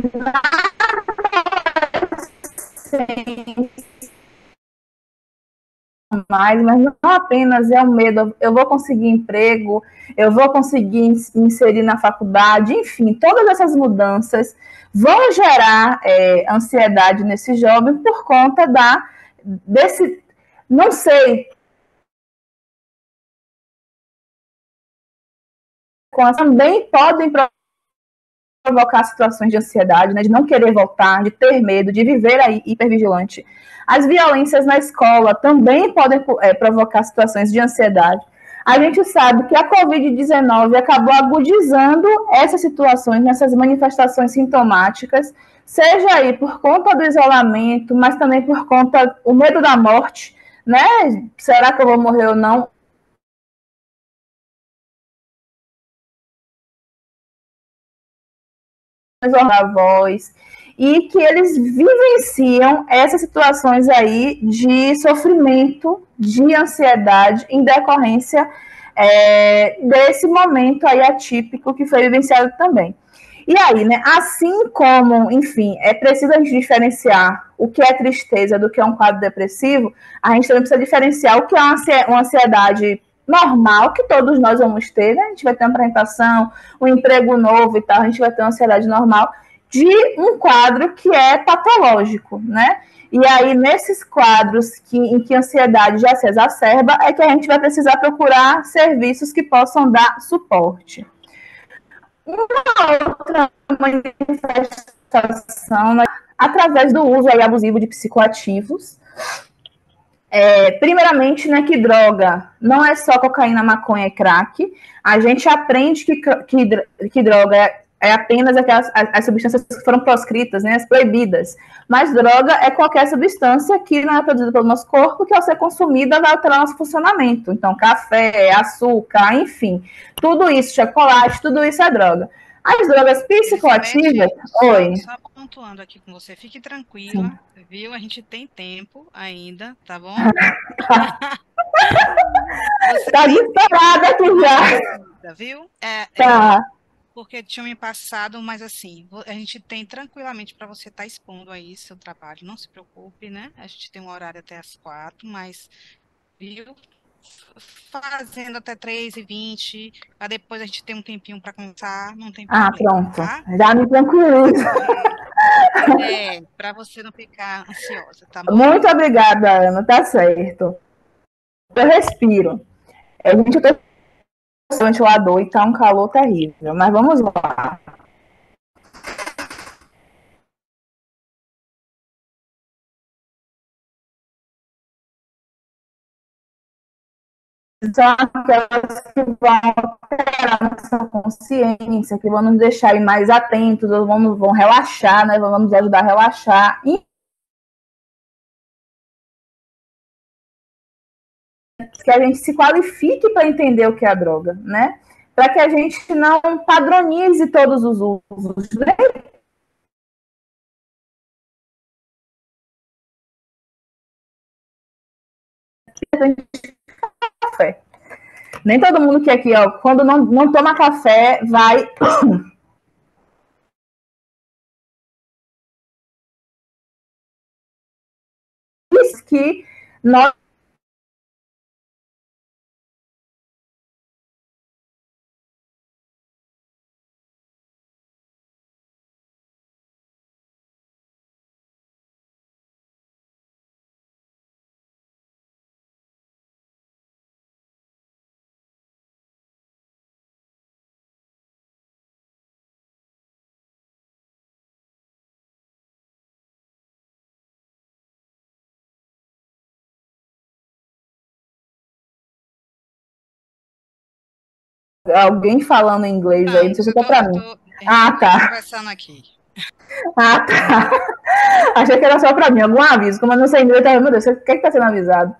mas não apenas é um medo, eu vou conseguir emprego, eu vou conseguir me inserir na faculdade, enfim, todas essas mudanças vão gerar ansiedade nesse jovem por conta desse, não sei, também podem provocar situações de ansiedade, né, de não querer voltar, de ter medo, de viver aí hipervigilante. As violências na escola também podem provocar situações de ansiedade. A gente sabe que a Covid-19 acabou agudizando essas situações, essas manifestações sintomáticas, seja aí por conta do isolamento, mas também por conta do medo da morte, né? Será que eu vou morrer ou não? A voz, e que eles vivenciam essas situações aí de sofrimento, de ansiedade em decorrência desse momento aí atípico que foi vivenciado também. E aí, né, assim como, enfim, é preciso a gente diferenciar o que é tristeza do que é um quadro depressivo, a gente também precisa diferenciar o que é uma ansiedade normal, que todos nós vamos ter, né? A gente vai ter uma apresentação, um emprego novo e tal, a gente vai ter uma ansiedade normal, de um quadro que é patológico, né? E aí, nesses quadros em que a ansiedade já se exacerba, é que a gente vai precisar procurar serviços que possam dar suporte. Uma outra manifestação, né, através do uso aí abusivo de psicoativos. Primeiramente, né, que droga não é só cocaína, maconha e crack. A gente aprende que droga é apenas aquelas as substâncias que foram proscritas, né, as proibidas. Mas droga é qualquer substância que não é produzida pelo nosso corpo, que ao ser consumida vai alterar nosso funcionamento. Então, café, açúcar, enfim, tudo isso, chocolate, tudo isso é droga. As drogas psicoativas... Oi. Só pontuando aqui com você, fique tranquila, viu? A gente tem tempo ainda, tá bom? Tá disparada aqui já. Viu? Tá. Porque tinha me passado, mas assim, a gente tem tranquilamente para você estar expondo aí seu trabalho, não se preocupe, né? A gente tem um horário até as 4, mas, viu? Fazendo até 3h20, para depois a gente ter um tempinho para conversar, não tem problema. Pronto. Tá? Já me tranquilizo. Para você não ficar ansiosa, tá bom? Muito obrigada, Ana, tá certo. Eu respiro. A gente tem o ventilador e tá um calor terrível, mas vamos lá. São aquelas que vão alterar nossa consciência, que vão nos deixar mais atentos, vão relaxar, né? Vão nos ajudar a relaxar. E que a gente se qualifique para entender o que é a droga, né? Para que a gente não padronize todos os usos, né? Café. Nem todo mundo que aqui, ó, quando não toma café, vai que nós alguém falando inglês aí, não sei se é para mim. Tá. Conversando aqui. Tá. Achei que era só para mim, algum aviso. Como eu não sei inglês, meu Deus, o que está sendo avisado?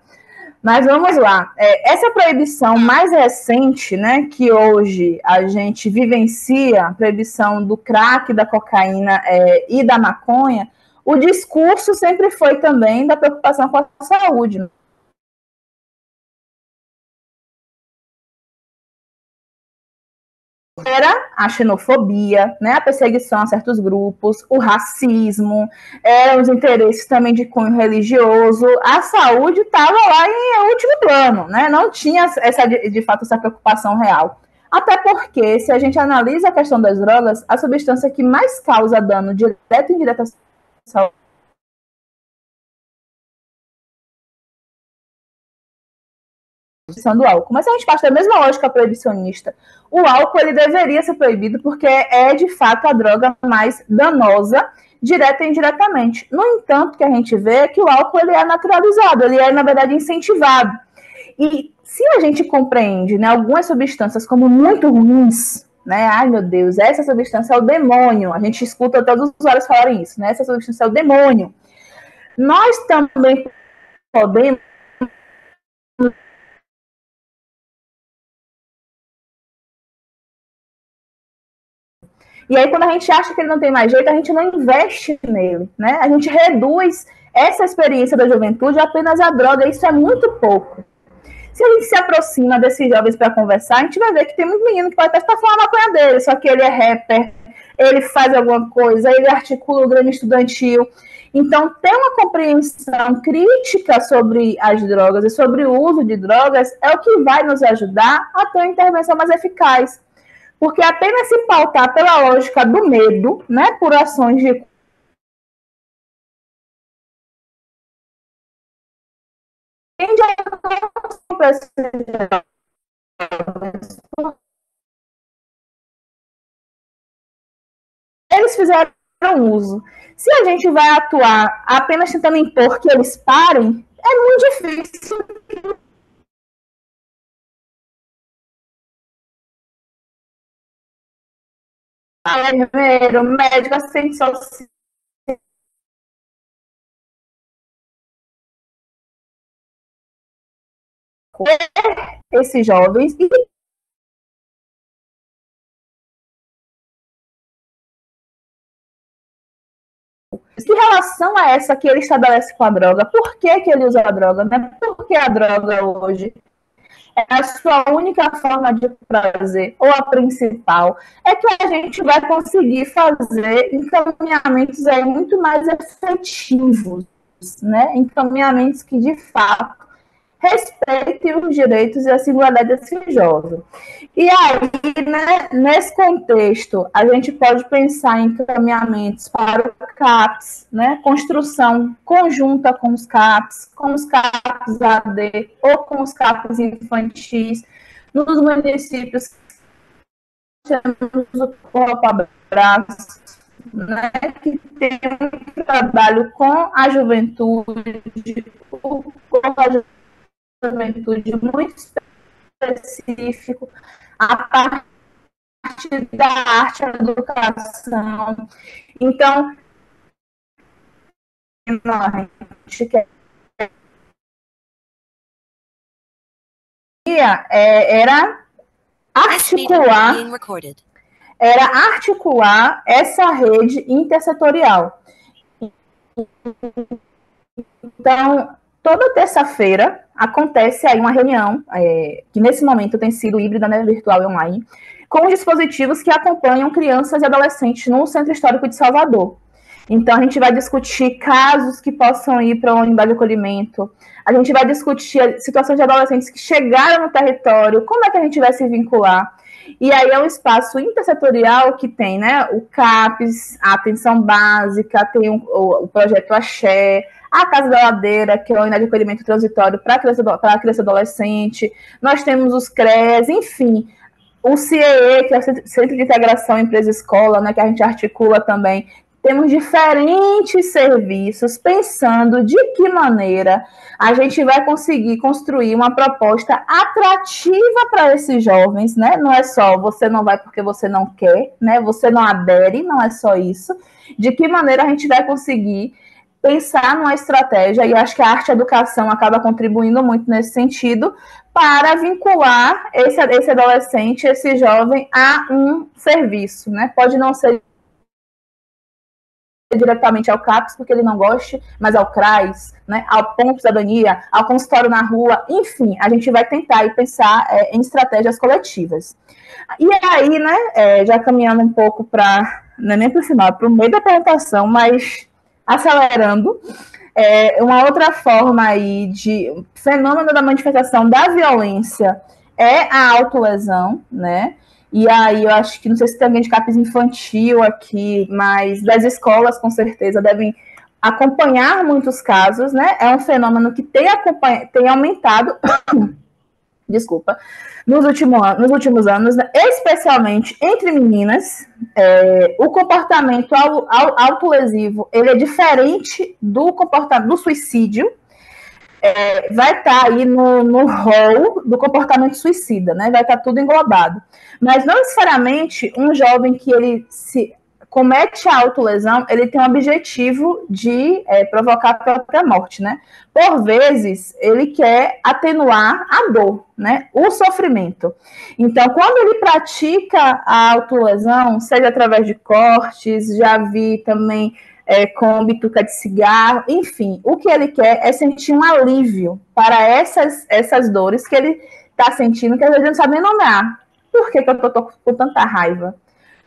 Mas vamos lá. Essa proibição mais recente, né, que hoje a gente vivencia, a proibição do crack, da cocaína e da maconha, o discurso sempre foi também da preocupação com a saúde. Era a xenofobia, né, a perseguição a certos grupos, o racismo, os interesses também de cunho religioso. A saúde estava lá em último plano, né? Não tinha de fato essa preocupação real. Até porque, se a gente analisa a questão das drogas, a substância que mais causa dano direto e indireto à saúde do álcool. Mas se a gente parte da mesma lógica proibicionista, o álcool ele deveria ser proibido porque é de fato a droga mais danosa, direta e indiretamente. No entanto, o que a gente vê é que o álcool ele é naturalizado, ele é na verdade incentivado. E se a gente compreende, né, algumas substâncias como muito ruins, né, ai meu Deus, essa substância é o demônio, a gente escuta todos os usuários falarem isso, né, essa substância é o demônio. Nós também podemos E aí, quando a gente acha que ele não tem mais jeito, a gente não investe nele, né? A gente reduz essa experiência da juventude apenas a droga, e isso é muito pouco. Se a gente se aproxima desses jovens para conversar, a gente vai ver que tem muito menino que pode até estar falando a maconha dele, só que ele é rapper, ele faz alguma coisa, ele articula o grêmio estudantil. Então, ter uma compreensão crítica sobre as drogas e sobre o uso de drogas é o que vai nos ajudar a ter uma intervenção mais eficaz. Porque apenas se pautar pela lógica do medo, né, por ações de eles fizeram uso. Se a gente vai atuar apenas tentando impor que eles parem, é muito difícil. enfermeiro, médico, assistente social, esses jovens e que relação é essa que ele estabelece com a droga? Por que, que ele usa a droga? Né? Por que a droga hoje é a sua única forma de prazer, ou a principal? É que a gente vai conseguir fazer encaminhamentos aí muito mais efetivos, né? Encaminhamentos que, de fato, respeitem os direitos e a singularidade desse jovem. E aí, né, nesse contexto, a gente pode pensar em encaminhamentos para o CAPS, né, construção conjunta com os CAPS AD ou com os CAPS infantis. Nos municípios, temos o Copa Abraço, né, que tem um trabalho com a juventude, com a juventude muito específico, a partir da arte, a educação. Então, a gente quer era articular essa rede intersetorial. Então, toda terça-feira acontece aí uma reunião, que nesse momento tem sido híbrida, né, virtual e online, com dispositivos que acompanham crianças e adolescentes no Centro Histórico de Salvador. Então, a gente vai discutir casos que possam ir para uma unidade de acolhimento, a gente vai discutir situações de adolescentes que chegaram no território, como é que a gente vai se vincular. E aí é um espaço intersetorial que tem, né, o CAPES, a atenção básica, tem o projeto Axé, a Casa da Ladeira, que é a unidade de acolhimento transitório para criança e adolescente, nós temos os CRES, enfim, o CIEE, que é o Centro de Integração Empresa-Escola, né, que a gente articula também. Temos diferentes serviços pensando de que maneira a gente vai conseguir construir uma proposta atrativa para esses jovens, né? Não é só você não vai porque você não quer, né? Você não adere, não é só isso. De que maneira a gente vai conseguir pensar numa estratégia, e acho que a arte educação acaba contribuindo muito nesse sentido, para vincular esse adolescente, esse jovem, a um serviço, né? Pode não ser diretamente ao CAPS, porque ele não goste, mas ao CRAS, né, ao Ponto Cidadania, ao consultório na rua, enfim, a gente vai tentar e pensar em estratégias coletivas. E aí, né, já caminhando um pouco para, não é nem para o final, para o meio da apresentação, mas acelerando, uma outra forma aí de fenômeno da manifestação da violência é a autolesão, né? E aí eu acho que, não sei se tem alguém de CAPES infantil aqui, mas das escolas com certeza devem acompanhar muitos casos, né? É um fenômeno que tem aumentado, desculpa, nos últimos anos, né? Especialmente entre meninas. O comportamento autolesivo, ele é diferente do comportamento do suicídio. Vai estar aí no rol do comportamento suicida, né? Vai estar tudo englobado. Mas não necessariamente um jovem que ele se comete a autolesão, ele tem o objetivo de provocar a própria morte, né? Por vezes, ele quer atenuar a dor, né? O sofrimento. Então, quando ele pratica a autolesão, seja através de cortes, já vi também com bituca de cigarro, enfim, o que ele quer é sentir um alívio para essas dores que ele está sentindo, que às vezes ele não sabe nem nomear. Por que eu estou com tanta raiva?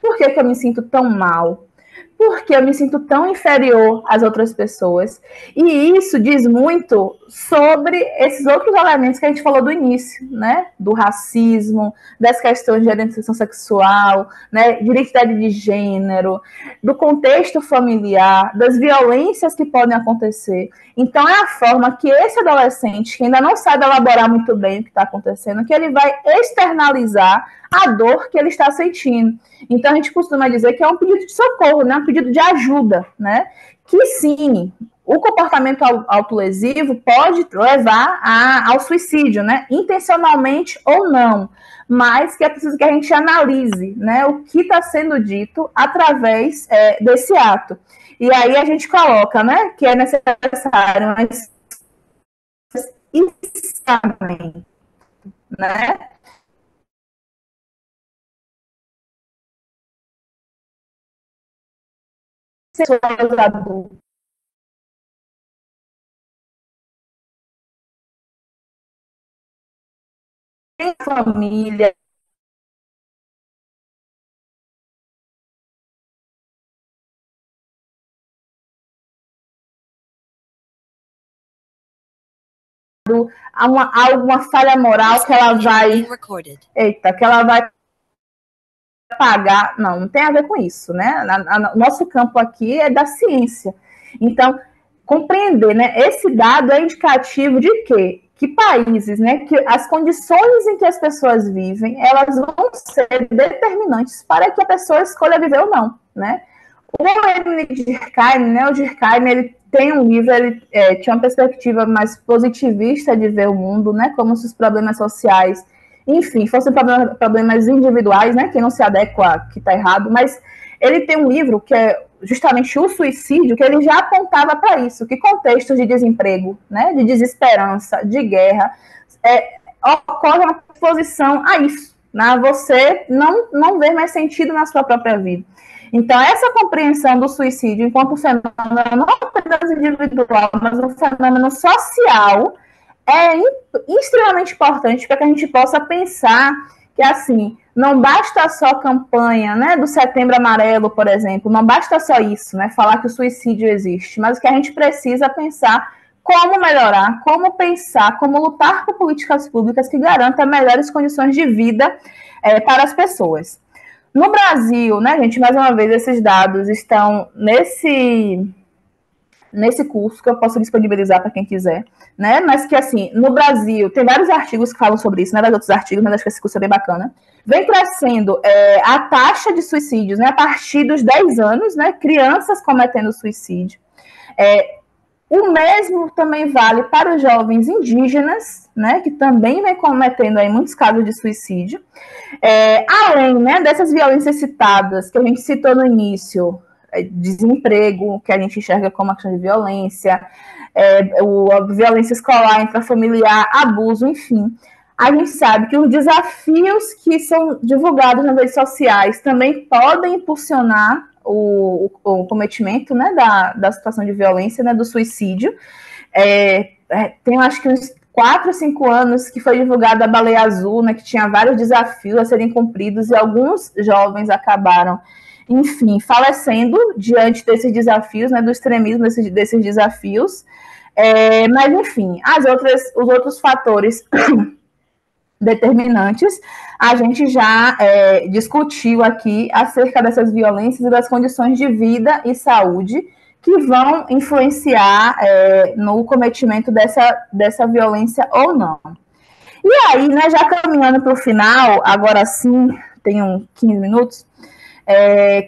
Por que eu me sinto tão mal? Por que eu me sinto tão inferior às outras pessoas? E isso diz muito sobre esses outros elementos que a gente falou do início, né? Do racismo, das questões de orientação sexual, né? De identidade de gênero, do contexto familiar, das violências que podem acontecer. Então, é a forma que esse adolescente, que ainda não sabe elaborar muito bem o que está acontecendo, que ele vai externalizar a dor que ele está sentindo. Então, a gente costuma dizer que é um pedido de socorro, né? Um pedido de ajuda, né? que sim, o comportamento autolesivo pode levar ao suicídio, né? Intencionalmente ou não, mas que é preciso que a gente analise, né, o que está sendo dito através desse ato. E aí a gente coloca, né, que é necessário um exame, né? Pessoas adultas, em família, há alguma falha moral que ela vai. Eita, que ela vai pagar. Não tem a ver com isso, né? Nosso campo aqui é da ciência. Então, compreender, né? Esse dado é indicativo de quê? Que países, né? Que as condições em que as pessoas vivem, elas vão ser determinantes para que a pessoa escolha viver ou não, né? O Emile Durkheim, né? O Durkheim, ele tem um livro, ele tinha uma perspectiva mais positivista de ver o mundo, né? Como se os problemas sociais, enfim, fossem problemas individuais, né? Quem não se adequa, que está errado, mas ele tem um livro que é justamente o suicídio, que ele já apontava para isso, que contextos de desemprego, né? De desesperança, de guerra, ocorre uma exposição a isso, né? Você não ver mais sentido na sua própria vida. Então, essa compreensão do suicídio enquanto fenômeno não apenas individual, mas um fenômeno social, é extremamente importante para que a gente possa pensar que, assim, não basta só campanha, né, do Setembro Amarelo, por exemplo, não basta só isso, né, falar que o suicídio existe, mas que a gente precisa pensar como melhorar, como pensar, como lutar por políticas públicas que garantam melhores condições de vida para as pessoas. No Brasil, né, gente, mais uma vez, esses dados estão nesse curso que eu posso disponibilizar para quem quiser, né, mas que, assim, no Brasil, tem vários artigos que falam sobre isso, né, vários outros artigos, mas acho que esse curso é bem bacana. Vem crescendo a taxa de suicídios, né, a partir dos 10 anos, né, crianças cometendo suicídio. O mesmo também vale para os jovens indígenas, né, que também vem cometendo aí muitos casos de suicídio. Além, né, dessas violências citadas, que a gente citou no início, desemprego, que a gente enxerga como ação de violência, a violência escolar, intrafamiliar, abuso, enfim. A gente sabe que os desafios que são divulgados nas redes sociais também podem impulsionar o cometimento, né, da situação de violência, né, do suicídio. Tem, acho que uns 4, 5 anos que foi divulgada a Baleia Azul, né, que tinha vários desafios a serem cumpridos e alguns jovens acabaram, enfim, falecendo diante desses desafios, né, do extremismo desses desafios. Mas, enfim, os outros fatores determinantes, a gente já discutiu aqui acerca dessas violências e das condições de vida e saúde que vão influenciar no cometimento dessa violência ou não. E aí, né, já caminhando para o final, agora sim, tenho 15 minutos,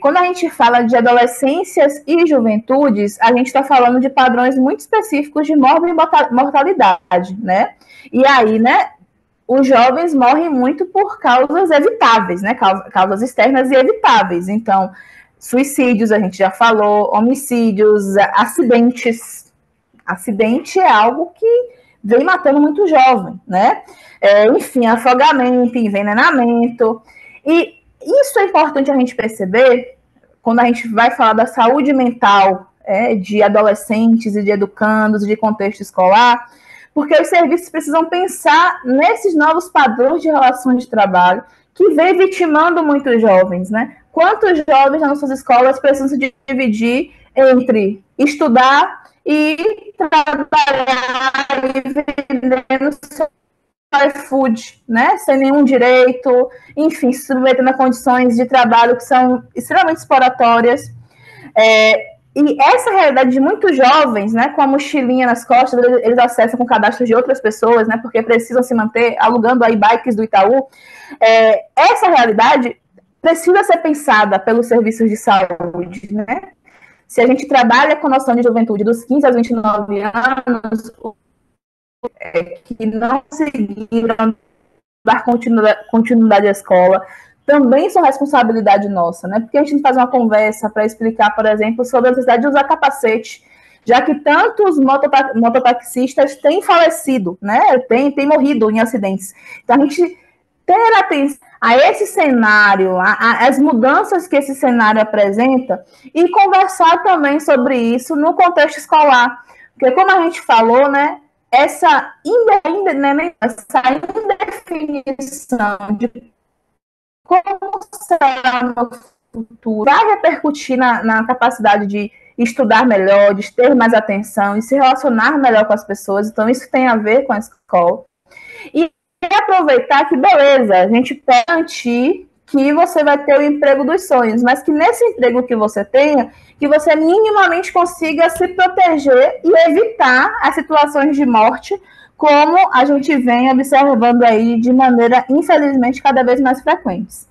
quando a gente fala de adolescências e juventudes, a gente está falando de padrões muito específicos de mortalidade, né? E aí, né, os jovens morrem muito por causas evitáveis, né? Causas externas e evitáveis. Então, suicídios, a gente já falou, homicídios, acidentes. Acidente é algo que vem matando muito jovem, né? Enfim, afogamento, envenenamento. E isso é importante a gente perceber quando a gente vai falar da saúde mental de adolescentes e de educandos, de contexto escolar, porque os serviços precisam pensar nesses novos padrões de relações de trabalho que vem vitimando muitos jovens, né? Quantos jovens nas nossas escolas precisam se dividir entre estudar e trabalhar e vendendo seu iFood, né? Sem nenhum direito, enfim, se submetendo a condições de trabalho que são extremamente exploratórias. E essa realidade de muitos jovens, né, com a mochilinha nas costas, eles acessam com cadastros de outras pessoas, né, porque precisam se manter alugando aí bikes do Itaú. Essa realidade precisa ser pensada pelos serviços de saúde, né? Se a gente trabalha com a noção de juventude dos 15 aos 29 anos, que não conseguiram dar continuidade à escola, também são responsabilidade nossa, né? Porque a gente não faz uma conversa para explicar, por exemplo, sobre a necessidade de usar capacete, já que tantos mototaxistas têm falecido, né? Têm morrido em acidentes. Então, a gente ter atenção a esse cenário, as mudanças que esse cenário apresenta, e conversar também sobre isso no contexto escolar. Porque, como a gente falou, né, essa indefinição de como será no futuro vai repercutir na capacidade de estudar melhor, de ter mais atenção e se relacionar melhor com as pessoas. Então, isso tem a ver com a escola. E aproveitar que, beleza, a gente pode garantir que você vai ter o emprego dos sonhos, mas que nesse emprego que você tenha, que você minimamente consiga se proteger e evitar as situações de morte, como a gente vem observando aí de maneira, infelizmente, cada vez mais frequentes.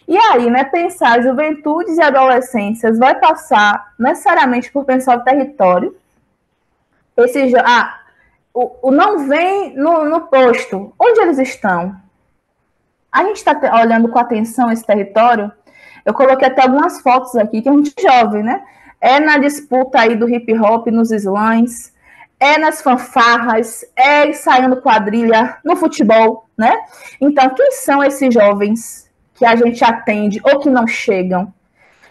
E aí, né, pensar juventudes e adolescências vai passar necessariamente por pensar o território. O não vem no posto. Onde eles estão? A gente está olhando com atenção esse território. Eu coloquei até algumas fotos aqui, que a gente é jovem, né? É na disputa aí do hip hop nos slams, é nas fanfarras, é ensaiando quadrilha no futebol, né? Então, quem são esses jovens que a gente atende ou que não chegam?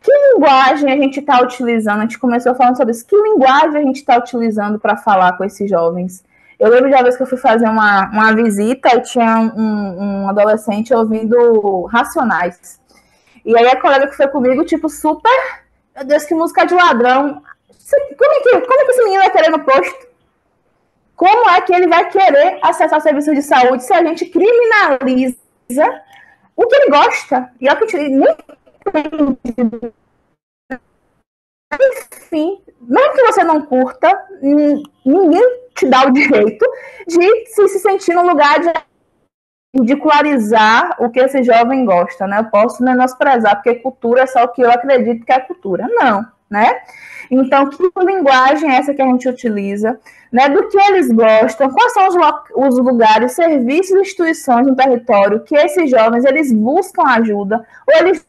Que linguagem a gente está utilizando? A gente começou falando sobre isso. Que linguagem a gente está utilizando para falar com esses jovens? Eu lembro de uma vez que eu fui fazer uma visita e tinha um adolescente ouvindo Racionais. E aí a colega que foi comigo, tipo, super. Meu Deus, que música de ladrão. Como é que esse menino vai querer no posto? Como é que ele vai querer acessar serviços de saúde se a gente criminaliza o que ele gosta? E é o que a gente nem enfim, mesmo que você não curta, ninguém te dá o direito de se sentir no lugar de ridicularizar o que esse jovem gosta, né? Eu posso menosprezar, porque cultura é só o que eu acredito que é cultura. Não, né? Então, que linguagem é essa que a gente utiliza? Né? Do que eles gostam? Quais são os lugares, serviços, instituições no território que esses jovens, eles buscam ajuda? Ou eles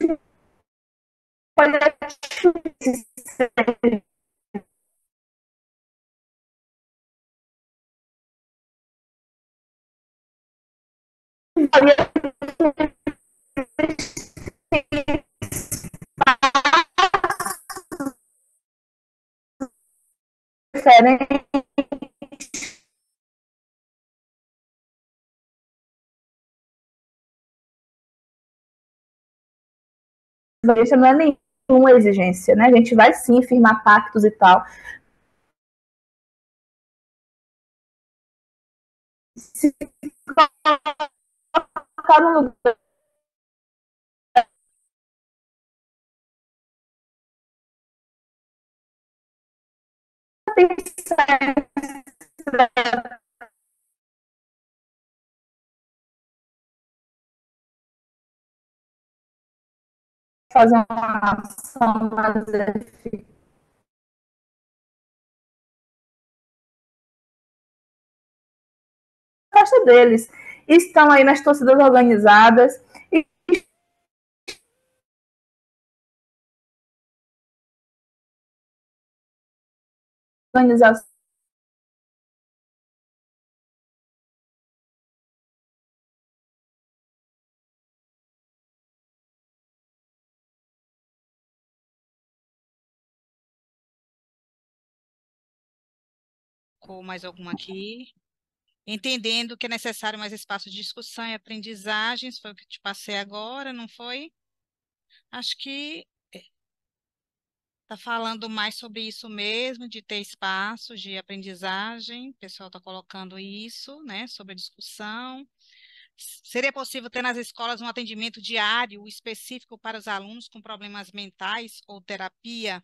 preferem isso não é nenhuma exigência, né? A gente vai sim firmar pactos e tal. Se colocar no lugar fazer uma ação mais eficaz deles. Estão aí nas torcidas organizadas e organizações Com mais alguma aqui? Entendendo que é necessário mais espaço de discussão e aprendizagens, foi o que te passei agora, não foi? Acho que está falando mais sobre isso mesmo, de ter espaços de aprendizagem, o pessoal está colocando isso, né, sobre a discussão. Seria possível ter nas escolas um atendimento diário específico para os alunos com problemas mentais ou terapia?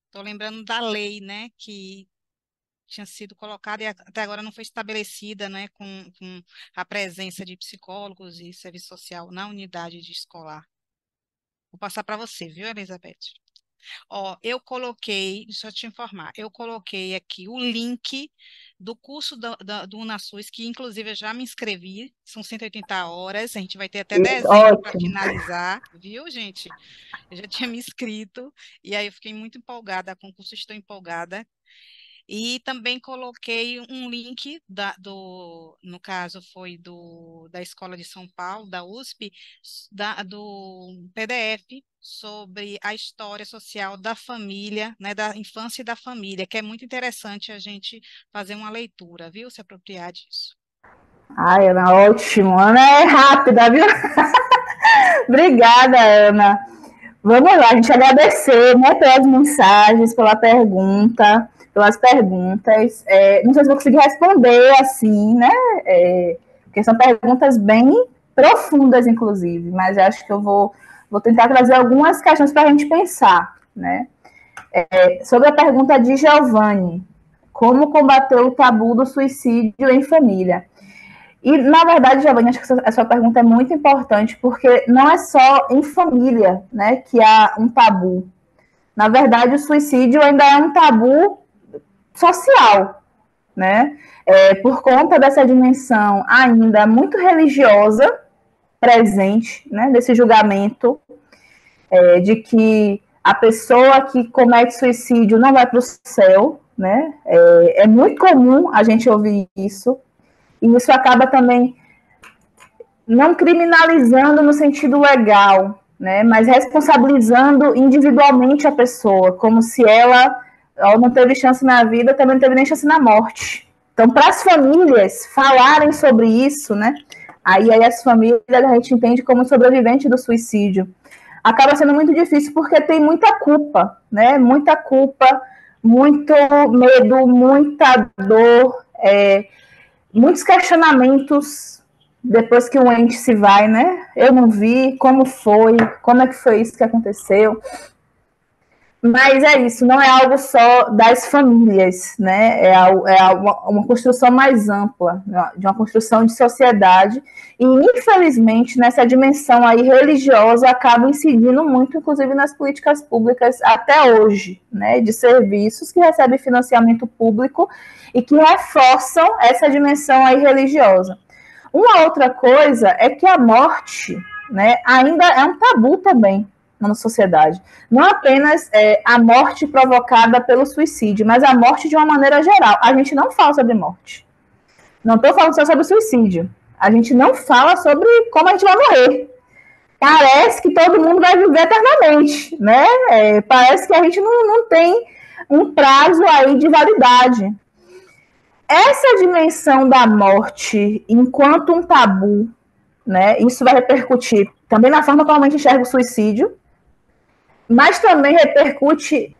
Estou lembrando da lei, né, que tinha sido colocada e até agora não foi estabelecida, né, com a presença de psicólogos e serviço social na unidade de escolar. Vou passar para você, viu, Elizabeth? Ó, eu coloquei, deixa eu te informar, eu coloquei aqui o link do curso do UnaSUS, que inclusive eu já me inscrevi, são 180 horas, a gente vai ter até Isso, dezembro para ótimo. finalizar, viu, gente? Eu já tinha me inscrito, e aí eu fiquei muito empolgada com o curso, estou empolgada. E também coloquei um link no caso foi da Escola de São Paulo, da USP, do PDF sobre a história social da família, né, da infância e da família, que é muito interessante a gente fazer uma leitura, viu? Se apropriar disso. Ai, Ana, ótimo. Ana é rápida, viu? Obrigada, Ana. Vamos lá, a gente agradecer, né, pelas mensagens, pela pergunta, pelas perguntas. Não sei se vou conseguir responder assim, né? Porque são perguntas bem profundas, inclusive, mas acho que eu vou tentar trazer algumas questões para a gente pensar, né? Sobre a pergunta de Giovanni, como combater o tabu do suicídio em família? E, na verdade, Giovanni, acho que essa pergunta é muito importante, porque não é só em família, né, que há um tabu. Na verdade, o suicídio ainda é um tabu social, né? Por conta dessa dimensão ainda muito religiosa presente, né, desse julgamento de que a pessoa que comete suicídio não vai para o céu, né? É muito comum a gente ouvir isso, e isso acaba também não criminalizando no sentido legal, né, mas responsabilizando individualmente a pessoa, como se ela não teve chance na vida, também não teve nem chance na morte. Então, para as famílias falarem sobre isso, né, aí as famílias a gente entende como sobrevivente do suicídio, acaba sendo muito difícil porque tem muita culpa, né, muita culpa, muito medo, muita dor, muitos questionamentos depois que o ente se vai, né? Eu não vi, como é que foi isso que aconteceu. Mas é isso, não é algo só das famílias, né? Uma construção mais ampla, de uma construção de sociedade. E, infelizmente, nessa dimensão aí religiosa, acaba incidindo muito, inclusive, nas políticas públicas até hoje, né? De serviços que recebem financiamento público e que reforçam essa dimensão aí religiosa. Uma outra coisa é que a morte, né, ainda é um tabu também na sociedade. Não apenas a morte provocada pelo suicídio, mas a morte de uma maneira geral. A gente não fala sobre morte. Não estou falando só sobre suicídio. A gente não fala sobre como a gente vai morrer. Parece que todo mundo vai viver eternamente, né? Parece que a gente não tem um prazo aí de validade. Essa dimensão da morte enquanto um tabu, né, isso vai repercutir também na forma como a gente enxerga o suicídio, mas também repercute,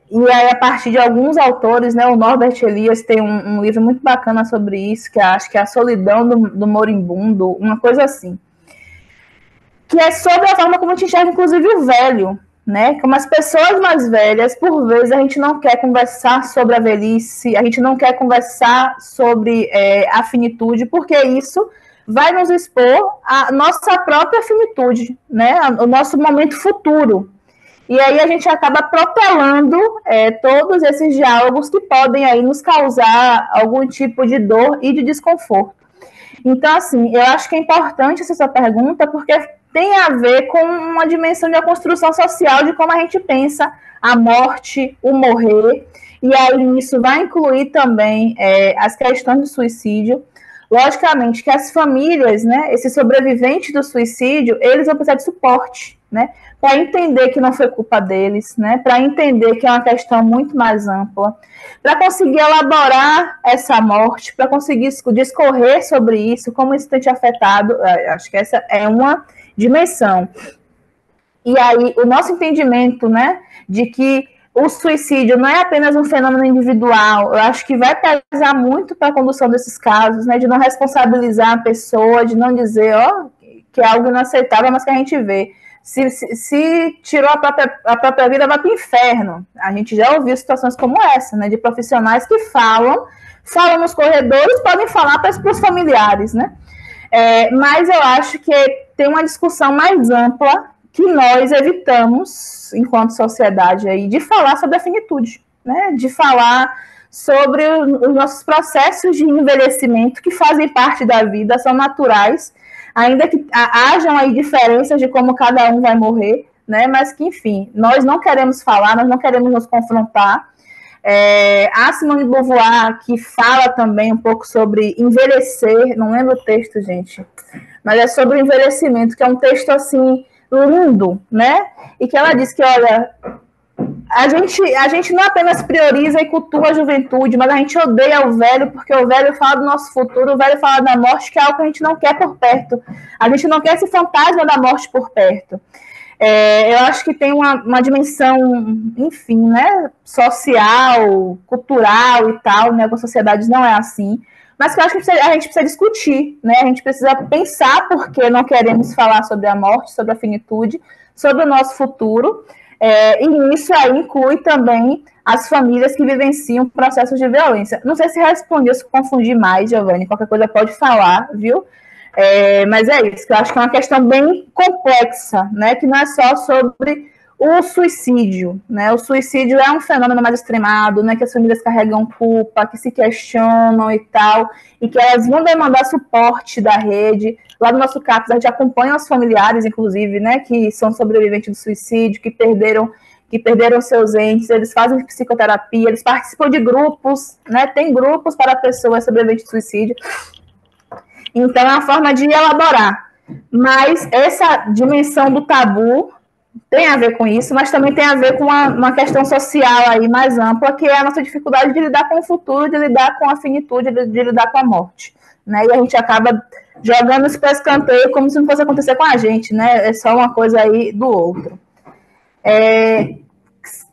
e aí a partir de alguns autores, né, o Norbert Elias tem um livro muito bacana sobre isso, que acho que é A Solidão do Moribundo, uma coisa assim, que é sobre a forma como a gente enxerga, inclusive, o velho, né? Como as pessoas mais velhas, por vezes, a gente não quer conversar sobre a velhice, a gente não quer conversar sobre a finitude, porque isso vai nos expor a nossa própria finitude, né? O nosso momento futuro. E aí a gente acaba protelando todos esses diálogos que podem aí nos causar algum tipo de dor e de desconforto. Então, assim, eu acho que é importante essa sua pergunta, porque tem a ver com uma dimensão de construção social de como a gente pensa a morte, o morrer, e aí isso vai incluir também as questões do suicídio. Logicamente que as famílias, né, esses sobreviventes do suicídio, eles vão precisar de suporte, né, para entender que não foi culpa deles, né, para entender que é uma questão muito mais ampla, para conseguir elaborar essa morte, para conseguir discorrer sobre isso, como isso tem te afetado. Acho que essa é uma dimensão. E aí, o nosso entendimento, né, de que o suicídio não é apenas um fenômeno individual, eu acho que vai pesar muito para a condução desses casos, né, de não responsabilizar a pessoa, de não dizer, que é algo inaceitável, mas que a gente vê. Se tirou a própria vida, vai para o inferno. A gente já ouviu situações como essa, né, de profissionais que falam nos corredores, podem falar para os familiares, né? Mas eu acho que tem uma discussão mais ampla que nós evitamos, enquanto sociedade, aí, de falar sobre a finitude, né? De falar sobre os nossos processos de envelhecimento que fazem parte da vida, são naturais, ainda que hajam aí diferenças de como cada um vai morrer, né? Mas que, enfim, nós não queremos falar, nós não queremos nos confrontar. A Simone de Beauvoir, que fala também um pouco sobre envelhecer, não lembro o texto, gente, mas é sobre o envelhecimento, que é um texto, assim, lindo, né? E que ela diz que, olha, a gente não apenas prioriza e cultua a juventude, mas a gente odeia o velho, porque o velho fala do nosso futuro, o velho fala da morte, que é algo que a gente não quer por perto. A gente não quer esse fantasma da morte por perto. Eu acho que tem uma dimensão, enfim, né, social, cultural e tal, né, com sociedades não é assim, mas que eu acho que a gente precisa discutir, né, a gente precisa pensar por que não queremos falar sobre a morte, sobre a finitude, sobre o nosso futuro, e isso aí inclui também as famílias que vivenciam processos de violência. Não sei se respondi, se confundi mais, Giovanni, qualquer coisa pode falar, viu? Mas é isso, que eu acho que é uma questão bem complexa, né, que não é só sobre o suicídio, né, o suicídio é um fenômeno mais extremado, né, que as famílias carregam culpa, que se questionam e tal, e que elas vão demandar suporte da rede. Lá no nosso CAPS a gente acompanha os familiares, inclusive, né, que são sobreviventes do suicídio, que perderam seus entes, eles fazem psicoterapia, eles participam de grupos, né, tem grupos para pessoas sobreviventes de suicídio. Então, é uma forma de elaborar. Mas essa dimensão do tabu tem a ver com isso, mas também tem a ver com uma questão social aí mais ampla, que é a nossa dificuldade de lidar com o futuro, de lidar com a finitude, de lidar com a morte. Né? E a gente acaba jogando isso para escanteio como se não fosse acontecer com a gente, né? É só uma coisa aí do outro.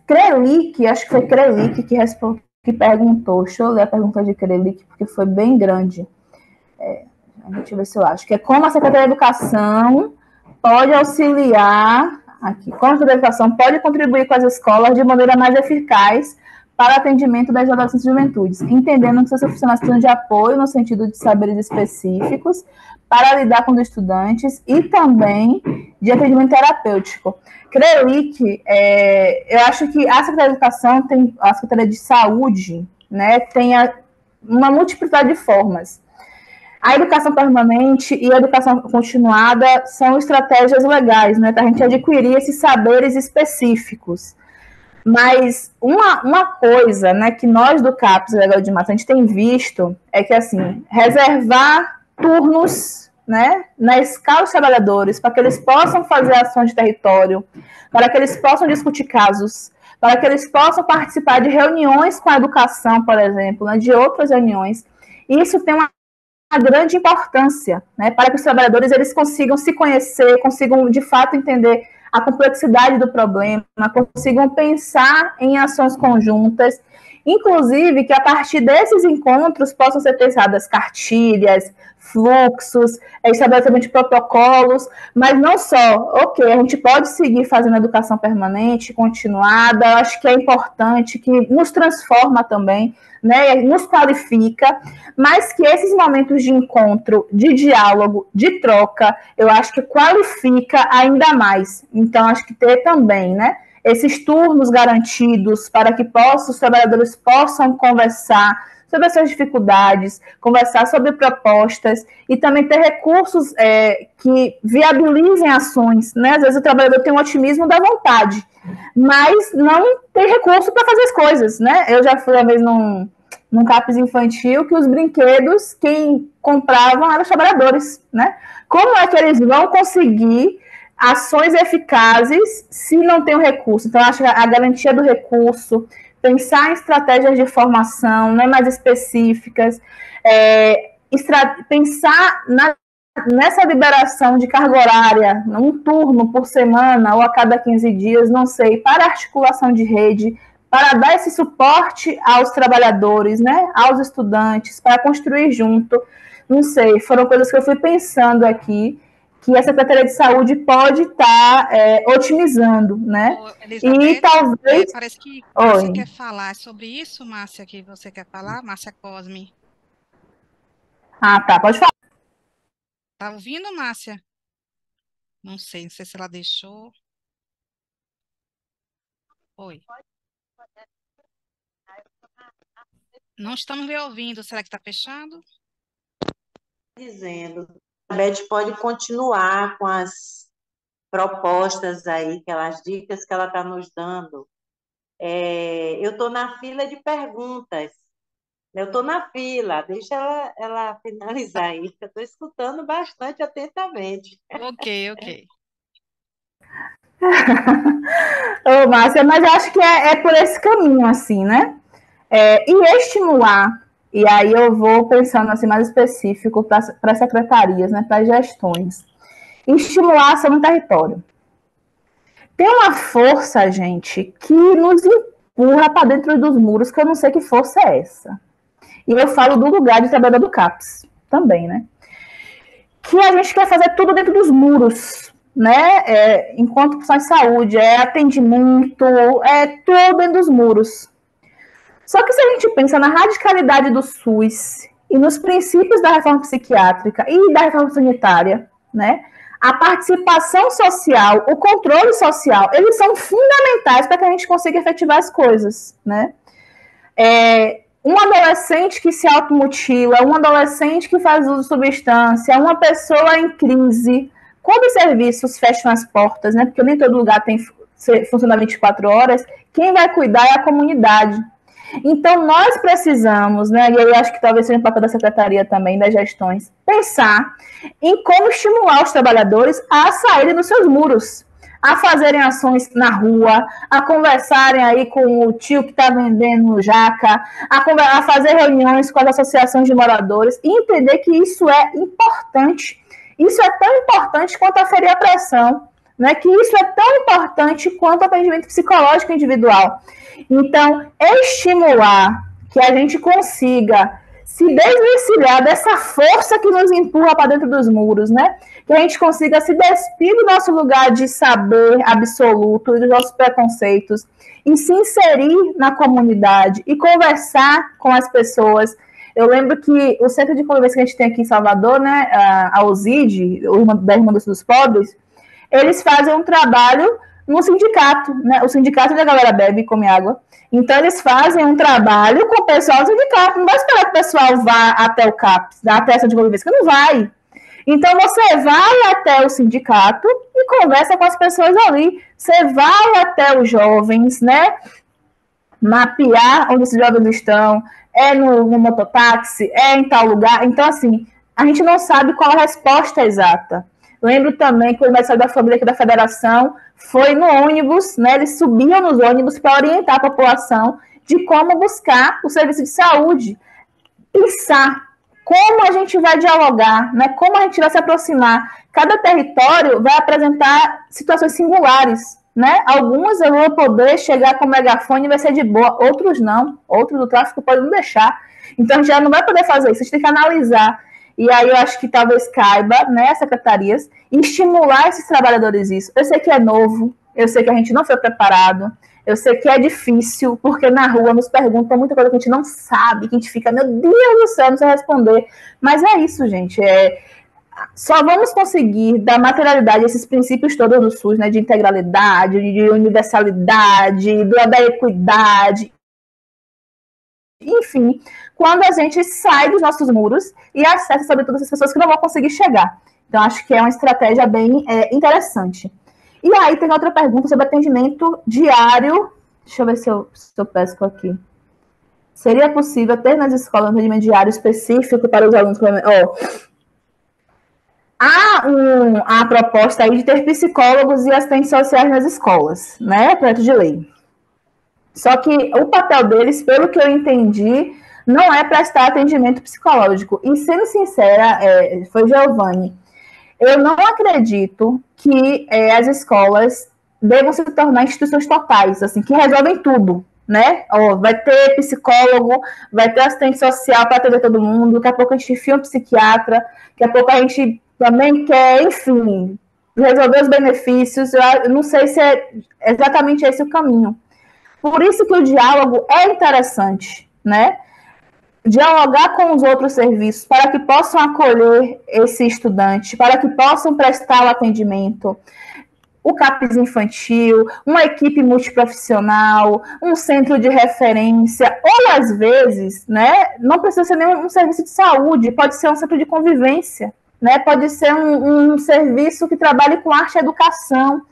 Krelic, acho que foi Krelic que perguntou, deixa eu ler a pergunta de Krelic, porque foi bem grande. Deixa eu ver se eu acho. Que é como a Secretaria de Educação pode auxiliar, aqui, como a Secretaria de Educação pode contribuir com as escolas de maneira mais eficaz para o atendimento das adolescentes e juventudes, entendendo que seus profissionais precisam de apoio no sentido de saberes específicos para lidar com os estudantes e também de atendimento terapêutico. Krelic, eu acho que a Secretaria de Educação tem, a Secretaria de Saúde, né, tem uma multiplicidade de formas. A educação permanente e a educação continuada são estratégias legais, né, para a gente adquirir esses saberes específicos. Mas uma coisa, né, que nós do CAPES, Legal de Mata, a gente tem visto é que, assim, reservar turnos, né, na escala dos trabalhadores, para que eles possam fazer ações de território, para que eles possam discutir casos, para que eles possam participar de reuniões com a educação, por exemplo, né, de outras reuniões. Isso tem uma grande importância, né, para que os trabalhadores eles consigam se conhecer, consigam de fato entender a complexidade do problema, consigam pensar em ações conjuntas, inclusive que a partir desses encontros possam ser pensadas cartilhas, fluxos, estabelecimento de protocolos, mas não só, ok, a gente pode seguir fazendo educação permanente, continuada, acho que é importante, que nos transforma também, né, nos qualifica, mas que esses momentos de encontro, de diálogo, de troca, eu acho que qualifica ainda mais. Então, acho que ter também, né, esses turnos garantidos para que os trabalhadores possam conversar sobre as suas dificuldades, conversar sobre propostas e também ter recursos que viabilizem ações, né? Às vezes o trabalhador tem um otimismo da vontade, mas não tem recurso para fazer as coisas, né? Eu já fui uma vez num CAPES infantil que os brinquedos, quem compravam eram os trabalhadores, né? Como é que eles vão conseguir ações eficazes se não tem o recurso? Então, acho que a garantia do recurso, pensar em estratégias de formação, né, mais específicas, pensar nessa liberação de carga horária, um turno por semana ou a cada 15 dias, não sei, para articulação de rede, para dar esse suporte aos trabalhadores, né, aos estudantes, para construir junto, não sei, foram coisas que eu fui pensando aqui, que a Secretaria de Saúde pode estar otimizando, né? Elizabeth, e talvez... parece que Márcia Oi. quer falar sobre isso, Márcia, que você quer falar? Márcia Cosme. Ah, tá, pode falar. Tá ouvindo, Márcia? Não sei se ela deixou. Oi. Não estamos lhe ouvindo. Será que está fechado? Dizendo, a Beth pode continuar com as propostas aí, aquelas dicas que ela está nos dando. Eu estou na fila de perguntas. Eu estou na fila, deixa ela finalizar aí, que eu estou escutando bastante atentamente. Ok, ok. Ô, Márcia, mas eu acho que é por esse caminho, assim, né? E estimular, e aí eu vou pensando assim mais específico para as secretarias, né, para as gestões. Estimular a ação no território. Tem uma força, gente, que nos empurra para dentro dos muros, que eu não sei que força é essa. E eu falo do lugar de trabalhador do CAPS também, né? Que a gente quer fazer tudo dentro dos muros, né? Enquanto profissional de saúde, atendimento, tudo dentro dos muros. Só que se a gente pensa na radicalidade do SUS e nos princípios da reforma psiquiátrica e da reforma sanitária, né? A participação social, o controle social, eles são fundamentais para que a gente consiga efetivar as coisas, né? Um adolescente que se automutila, um adolescente que faz uso de substância, uma pessoa em crise, quando os serviços fecham as portas, né? Porque nem todo lugar tem funciona 24 horas, quem vai cuidar é a comunidade. Então, nós precisamos, né, e aí eu acho que talvez seja um papel da secretaria também, das gestões, pensar em como estimular os trabalhadores a saírem dos seus muros, a fazerem ações na rua, a conversarem aí com o tio que está vendendo jaca, a fazer reuniões com as associações de moradores e entender que isso é importante. Isso é tão importante quanto aferir a pressão, né, que isso é tão importante quanto o atendimento psicológico individual. Então, estimular que a gente consiga se desvencilhar dessa força que nos empurra para dentro dos muros, né? Que a gente consiga se despir do nosso lugar de saber absoluto e dos nossos preconceitos e se inserir na comunidade e conversar com as pessoas. Eu lembro que o centro de convivência que a gente tem aqui em Salvador, né, a OSID, da Irmã dos Pobres, eles fazem um trabalho no sindicato, né? O sindicato da galera bebe e come água. Então, eles fazem um trabalho com o pessoal do sindicato. Não vai esperar que o pessoal vá até o CAPS, até essa de convivência, que não vai. Então, você vai até o sindicato e conversa com as pessoas ali. Você vai até os jovens, né? Mapear onde esses jovens estão. No mototáxi, em tal lugar. Então, assim, a gente não sabe qual a resposta exata. Lembro também que o aniversário da família aqui da federação foi no ônibus, né? Eles subiam nos ônibus para orientar a população de como buscar o serviço de saúde. Pensar como a gente vai dialogar, né? Como a gente vai se aproximar. Cada território vai apresentar situações singulares, né? Alguns eu vou poder chegar com o megafone e vai ser de boa, outros não. Outros do tráfico podem não deixar. Então, a gente já não vai poder fazer isso. A gente tem que analisar. E aí eu acho que talvez caiba, né, as secretarias, estimular esses trabalhadores isso. Eu sei que é novo, eu sei que a gente não foi preparado, eu sei que é difícil, porque na rua nos perguntam muita coisa que a gente não sabe, que a gente fica, meu Deus do céu, não sei responder. Mas é isso, gente. Só vamos conseguir dar materialidade a esses princípios todos do SUS, né, de integralidade, de universalidade, da equidade, enfim, quando a gente sai dos nossos muros e acessa, sobretudo, essas pessoas que não vão conseguir chegar. Então, acho que é uma estratégia bem interessante. E aí, tem outra pergunta sobre atendimento diário. Deixa eu ver se eu pesco aqui. Seria possível ter nas escolas um atendimento diário específico para os alunos? Há a proposta aí de ter psicólogos e assistentes sociais nas escolas, né? Projeto de lei. Só que o papel deles, pelo que eu entendi, não é prestar atendimento psicológico. E, sendo sincera, foi Giovanni, eu não acredito que as escolas devam se tornar instituições totais, assim, que resolvem tudo, né? Vai ter psicólogo, vai ter assistente social para atender todo mundo, daqui a pouco a gente enfia um psiquiatra, daqui a pouco a gente também quer, enfim, resolver os benefícios. Eu não sei se é exatamente esse o caminho. Por isso que o diálogo é interessante, né? dialogar com os outros serviços para que possam acolher esse estudante, para que possam prestar o atendimento, o CAPS infantil, uma equipe multiprofissional, um centro de referência, ou às vezes, né, não precisa ser nenhum um serviço de saúde, pode ser um centro de convivência, né, pode ser um serviço que trabalhe com arte e educação,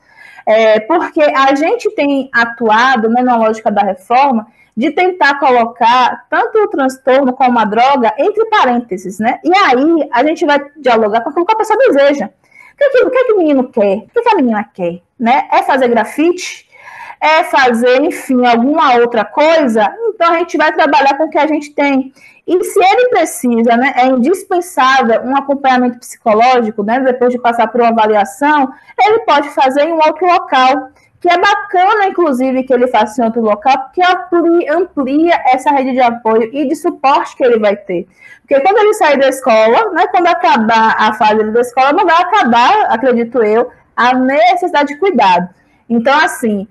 porque a gente tem atuado, né, na lógica da reforma, de tentar colocar tanto o transtorno como a droga entre parênteses, né? E aí a gente vai dialogar com aquilo que a pessoa deseja. O que o menino quer? O que a menina quer? Né? É fazer grafite? É fazer, enfim, alguma outra coisa? Então a gente vai trabalhar com o que a gente tem. E se ele precisa, né, é indispensável um acompanhamento psicológico, né, depois de passar por uma avaliação, ele pode fazer em um outro local, que é bacana, inclusive, que ele faça em outro local, porque amplia essa rede de apoio e de suporte que ele vai ter. Porque quando ele sair da escola, né, quando acabar a fase da escola, não vai acabar, acredito eu, a necessidade de cuidado. Então, assim,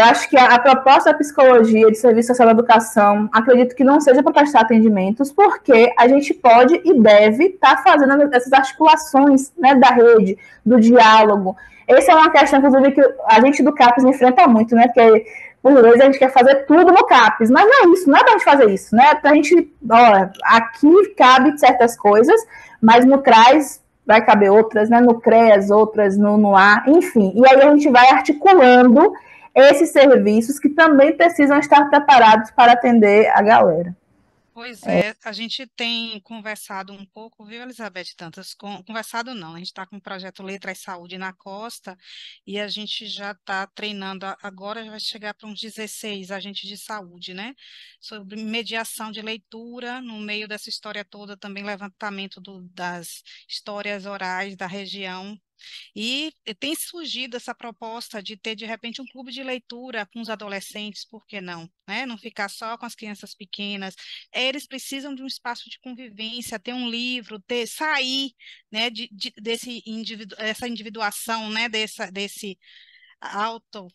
acho que a proposta da psicologia de serviço social da educação, acredito que não seja para prestar atendimentos, porque a gente pode e deve estar fazendo essas articulações, né, da rede, do diálogo. Essa é uma questão, inclusive, que a gente do CAPES enfrenta muito, né? Porque, por vezes, a gente quer fazer tudo no CAPES, mas não é isso, não é para a gente fazer isso, né? Para a gente, aqui cabe certas coisas, mas no CRAS vai caber outras, né? No CREAS, outras no A, enfim. E aí a gente vai articulando esses serviços que também precisam estar preparados para atender a galera. Pois é, a gente tem conversado um pouco, viu, Elizabeth Dantas? Conversado não, a gente está com o projeto Letras Saúde na Costa e a gente já está treinando, agora vai chegar para uns 16 agentes de saúde, né? Sobre mediação de leitura, no meio dessa história toda, também levantamento das histórias orais da região. E tem surgido essa proposta de ter, de repente, um clube de leitura com os adolescentes, por que não? Né? Não ficar só com as crianças pequenas. Eles precisam de um espaço de convivência, ter um livro, sair, né, essa individuação, né, desse auto,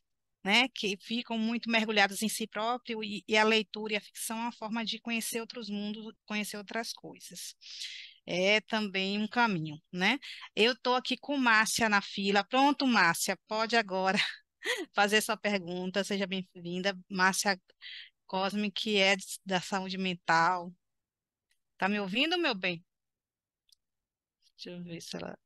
né, que ficam muito mergulhados em si próprio e a leitura e a ficção é uma forma de conhecer outros mundos, conhecer outras coisas. É também um caminho, né? Eu estou aqui com Márcia na fila. Pronto, Márcia, pode agora fazer sua pergunta. Seja bem-vinda, Márcia Cosme, que é da saúde mental. Tá me ouvindo, meu bem? Deixa eu ver se ela...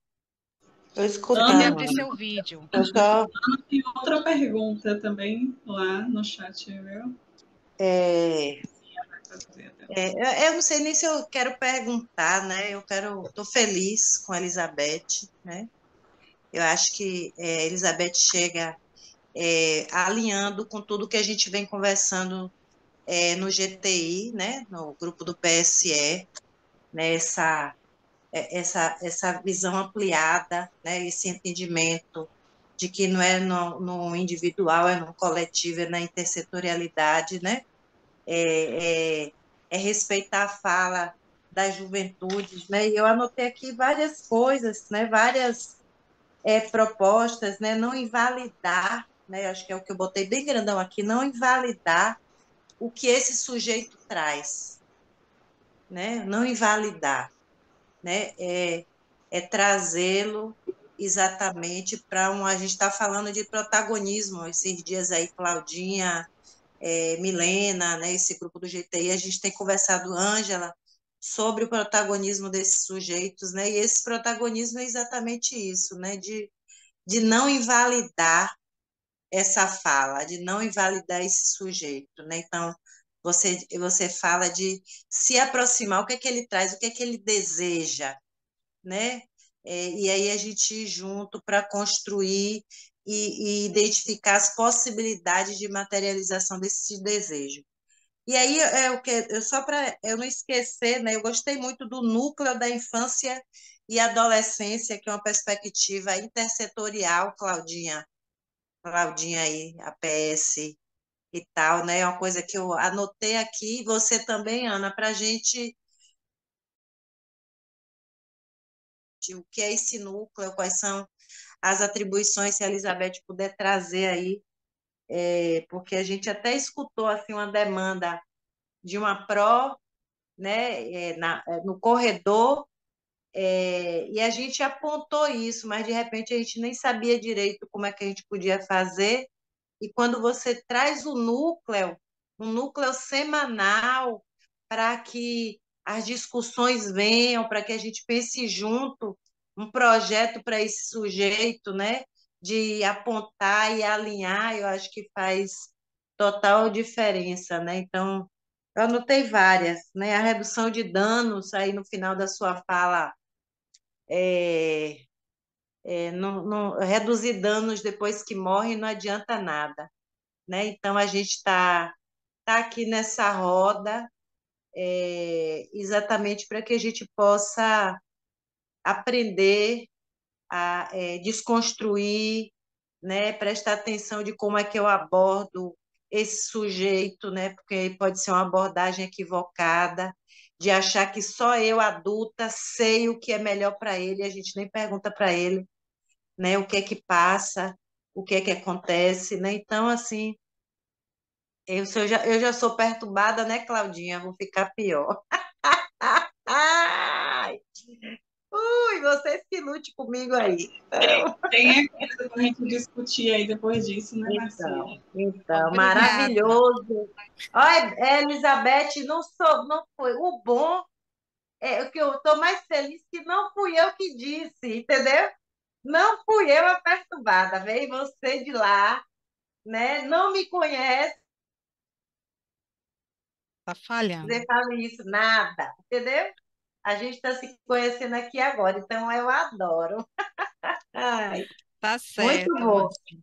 Estou Tente escutando. abrir seu vídeo. Eu só, Tem outra pergunta também lá no chat, viu? é, Vai fazer até. eu não sei nem se eu quero perguntar, né? Estou feliz com a Elizabeth, né? Eu acho que Elizabeth chega alinhando com tudo que a gente vem conversando no GTI, né? No grupo do PSE, né? Essa visão ampliada, né? Esse entendimento de que não é no individual, é no coletivo, é na intersetorialidade, né? É respeitar a fala das juventudes, né? E eu anotei aqui várias coisas, né? Várias propostas, né? Não invalidar, né? Acho que é o que eu botei bem grandão aqui, não invalidar o que esse sujeito traz, né? Não invalidar, né? É trazê-lo exatamente para a gente está falando de protagonismo esses dias aí, Claudinha, Milena, né, esse grupo do GTI, a gente tem conversado, Ângela, sobre o protagonismo desses sujeitos, né, e esse protagonismo é exatamente isso, né, de não invalidar essa fala, de não invalidar esse sujeito, né, então você fala de se aproximar, o que é que ele traz, o que é que ele deseja, né, e aí a gente ir junto para construir e identificar as possibilidades de materialização desse desejo. E aí, só para eu não esquecer, né, eu gostei muito do núcleo da infância e adolescência, que é uma perspectiva intersetorial, Claudinha aí, a PS e tal, né, é uma coisa que eu anotei aqui, e você também, Ana, para a gente, o que é esse núcleo, quais são as atribuições, se a Elizabeth puder trazer aí, porque a gente até escutou assim, uma demanda de uma né, no corredor, e a gente apontou isso, mas de repente a gente nem sabia direito como é que a gente podia fazer. E quando você traz um núcleo semanal, para que as discussões venham, para que a gente pense junto um projeto para esse sujeito, né? De apontar e alinhar, eu acho que faz total diferença, né? Então, eu anotei várias, né? A redução de danos, aí no final da sua fala, é, reduzir danos depois que morre não adianta nada, né? Então, a gente está aqui nessa roda, exatamente para que a gente possa aprender a desconstruir, né? Prestar atenção de como é que eu abordo esse sujeito, né? Porque pode ser uma abordagem equivocada, de achar que só eu, adulta, sei o que é melhor para ele, a gente nem pergunta para ele, né? O que é que passa, o que é que acontece, né? Então, assim, eu já sou perturbada, né, Claudinha? Vou ficar pior. Ai, ui, vocês que lute comigo aí. Tem coisa para a gente discutir aí depois disso, né, Marcia? Então, Obrigada. maravilhoso. Olha, Elizabeth, não foi. O bom é que eu estou mais feliz que não fui eu que disse, entendeu? Não fui eu a perturbada, veio você de lá, né? Não me conhece, Tá falhando. você fala isso, nada, entendeu? A gente está se conhecendo aqui agora, então eu adoro. Ai, Tá muito certo, bom. Márcia.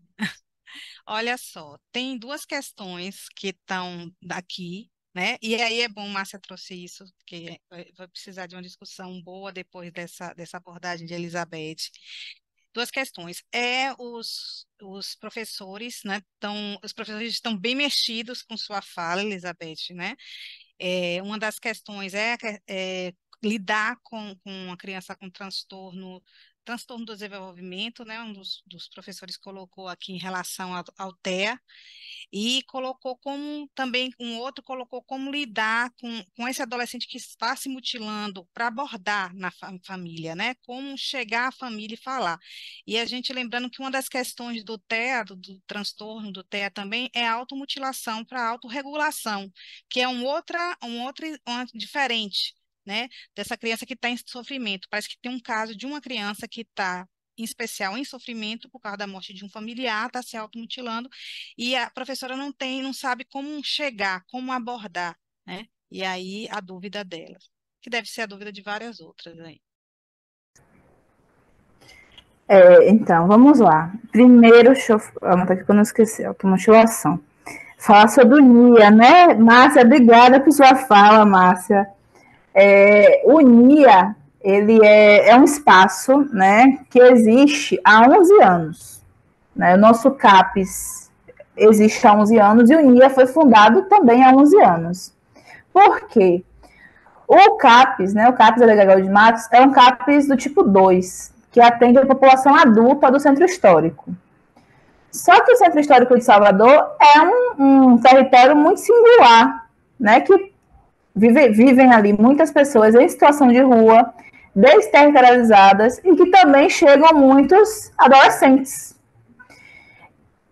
Olha só, tem duas questões que estão aqui, né? E aí é bom, Márcia trouxe isso, porque vai precisar de uma discussão boa depois dessa abordagem de Elizabeth. Duas questões. Os professores, né? Os professores estão bem mexidos com sua fala, Elizabeth, né? Uma das questões é lidar com a criança com transtorno do desenvolvimento, né? Um dos professores colocou aqui em relação ao TEA, e colocou como, também um outro colocou como lidar com esse adolescente que está se mutilando para abordar na família, né? Como chegar à família e falar. E a gente lembrando que uma das questões do TEA, do transtorno do TEA também, é a automutilação para autorregulação, que é uma diferente, né? Dessa criança que está em sofrimento. Parece que tem um caso de uma criança que está em especial em sofrimento por causa da morte de um familiar, está se automutilando, e a professora não sabe como chegar, como abordar, né? E aí a dúvida dela, que deve ser a dúvida de várias outras aí. Então, vamos lá. Primeiro, deixa eu anotar aqui para não esquecer, automutilação. Falar sobre o NIA, né? Márcia, obrigada por sua fala, Márcia. O NIA, ele é um espaço, né, que existe há 11 anos. Né? O nosso CAPES existe há 11 anos e o NIA foi fundado também há 11 anos. Por quê? O CAPES, né, o CAPES Alegagal de Matos, é um CAPES do tipo 2, que atende a população adulta do Centro Histórico. Só que o Centro Histórico de Salvador é um território muito singular, né, que vivem ali muitas pessoas em situação de rua, desterritorializadas, e que também chegam muitos adolescentes.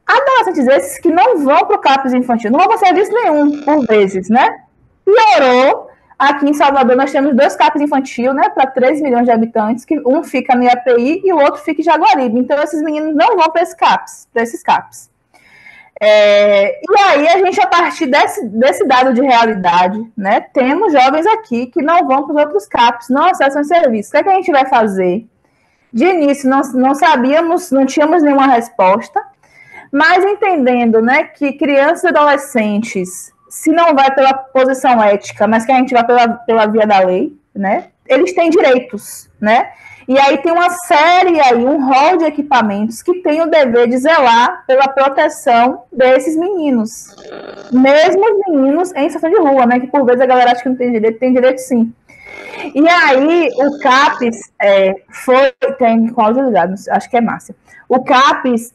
Adolescentes esses que não vão para o CAPES infantil, não vão para serviço nenhum, por vezes, né? Piorou. Aqui em Salvador nós temos 2 CAPES infantil, né, para 3 milhões de habitantes, que um fica no IAPI e o outro fica em Jaguaribe. Então, esses meninos não vão para esses CAPES. E aí, a gente, a partir desse dado de realidade, né, temos jovens aqui que não vão para os outros CAPES, não acessam serviço. O que é que a gente vai fazer? De início, não sabíamos, não tínhamos nenhuma resposta, mas entendendo, né, que crianças e adolescentes, se não vai pela posição ética, mas que a gente vai pela via da lei, né, eles têm direitos, né? E aí tem uma série aí, um rol de equipamentos que tem o dever de zelar pela proteção desses meninos. Mesmo os meninos em situação de rua, né? Que por vezes a galera acha que não tem direito sim. E aí, o CAPES tem qual ligado, acho que é Márcia. O CAPES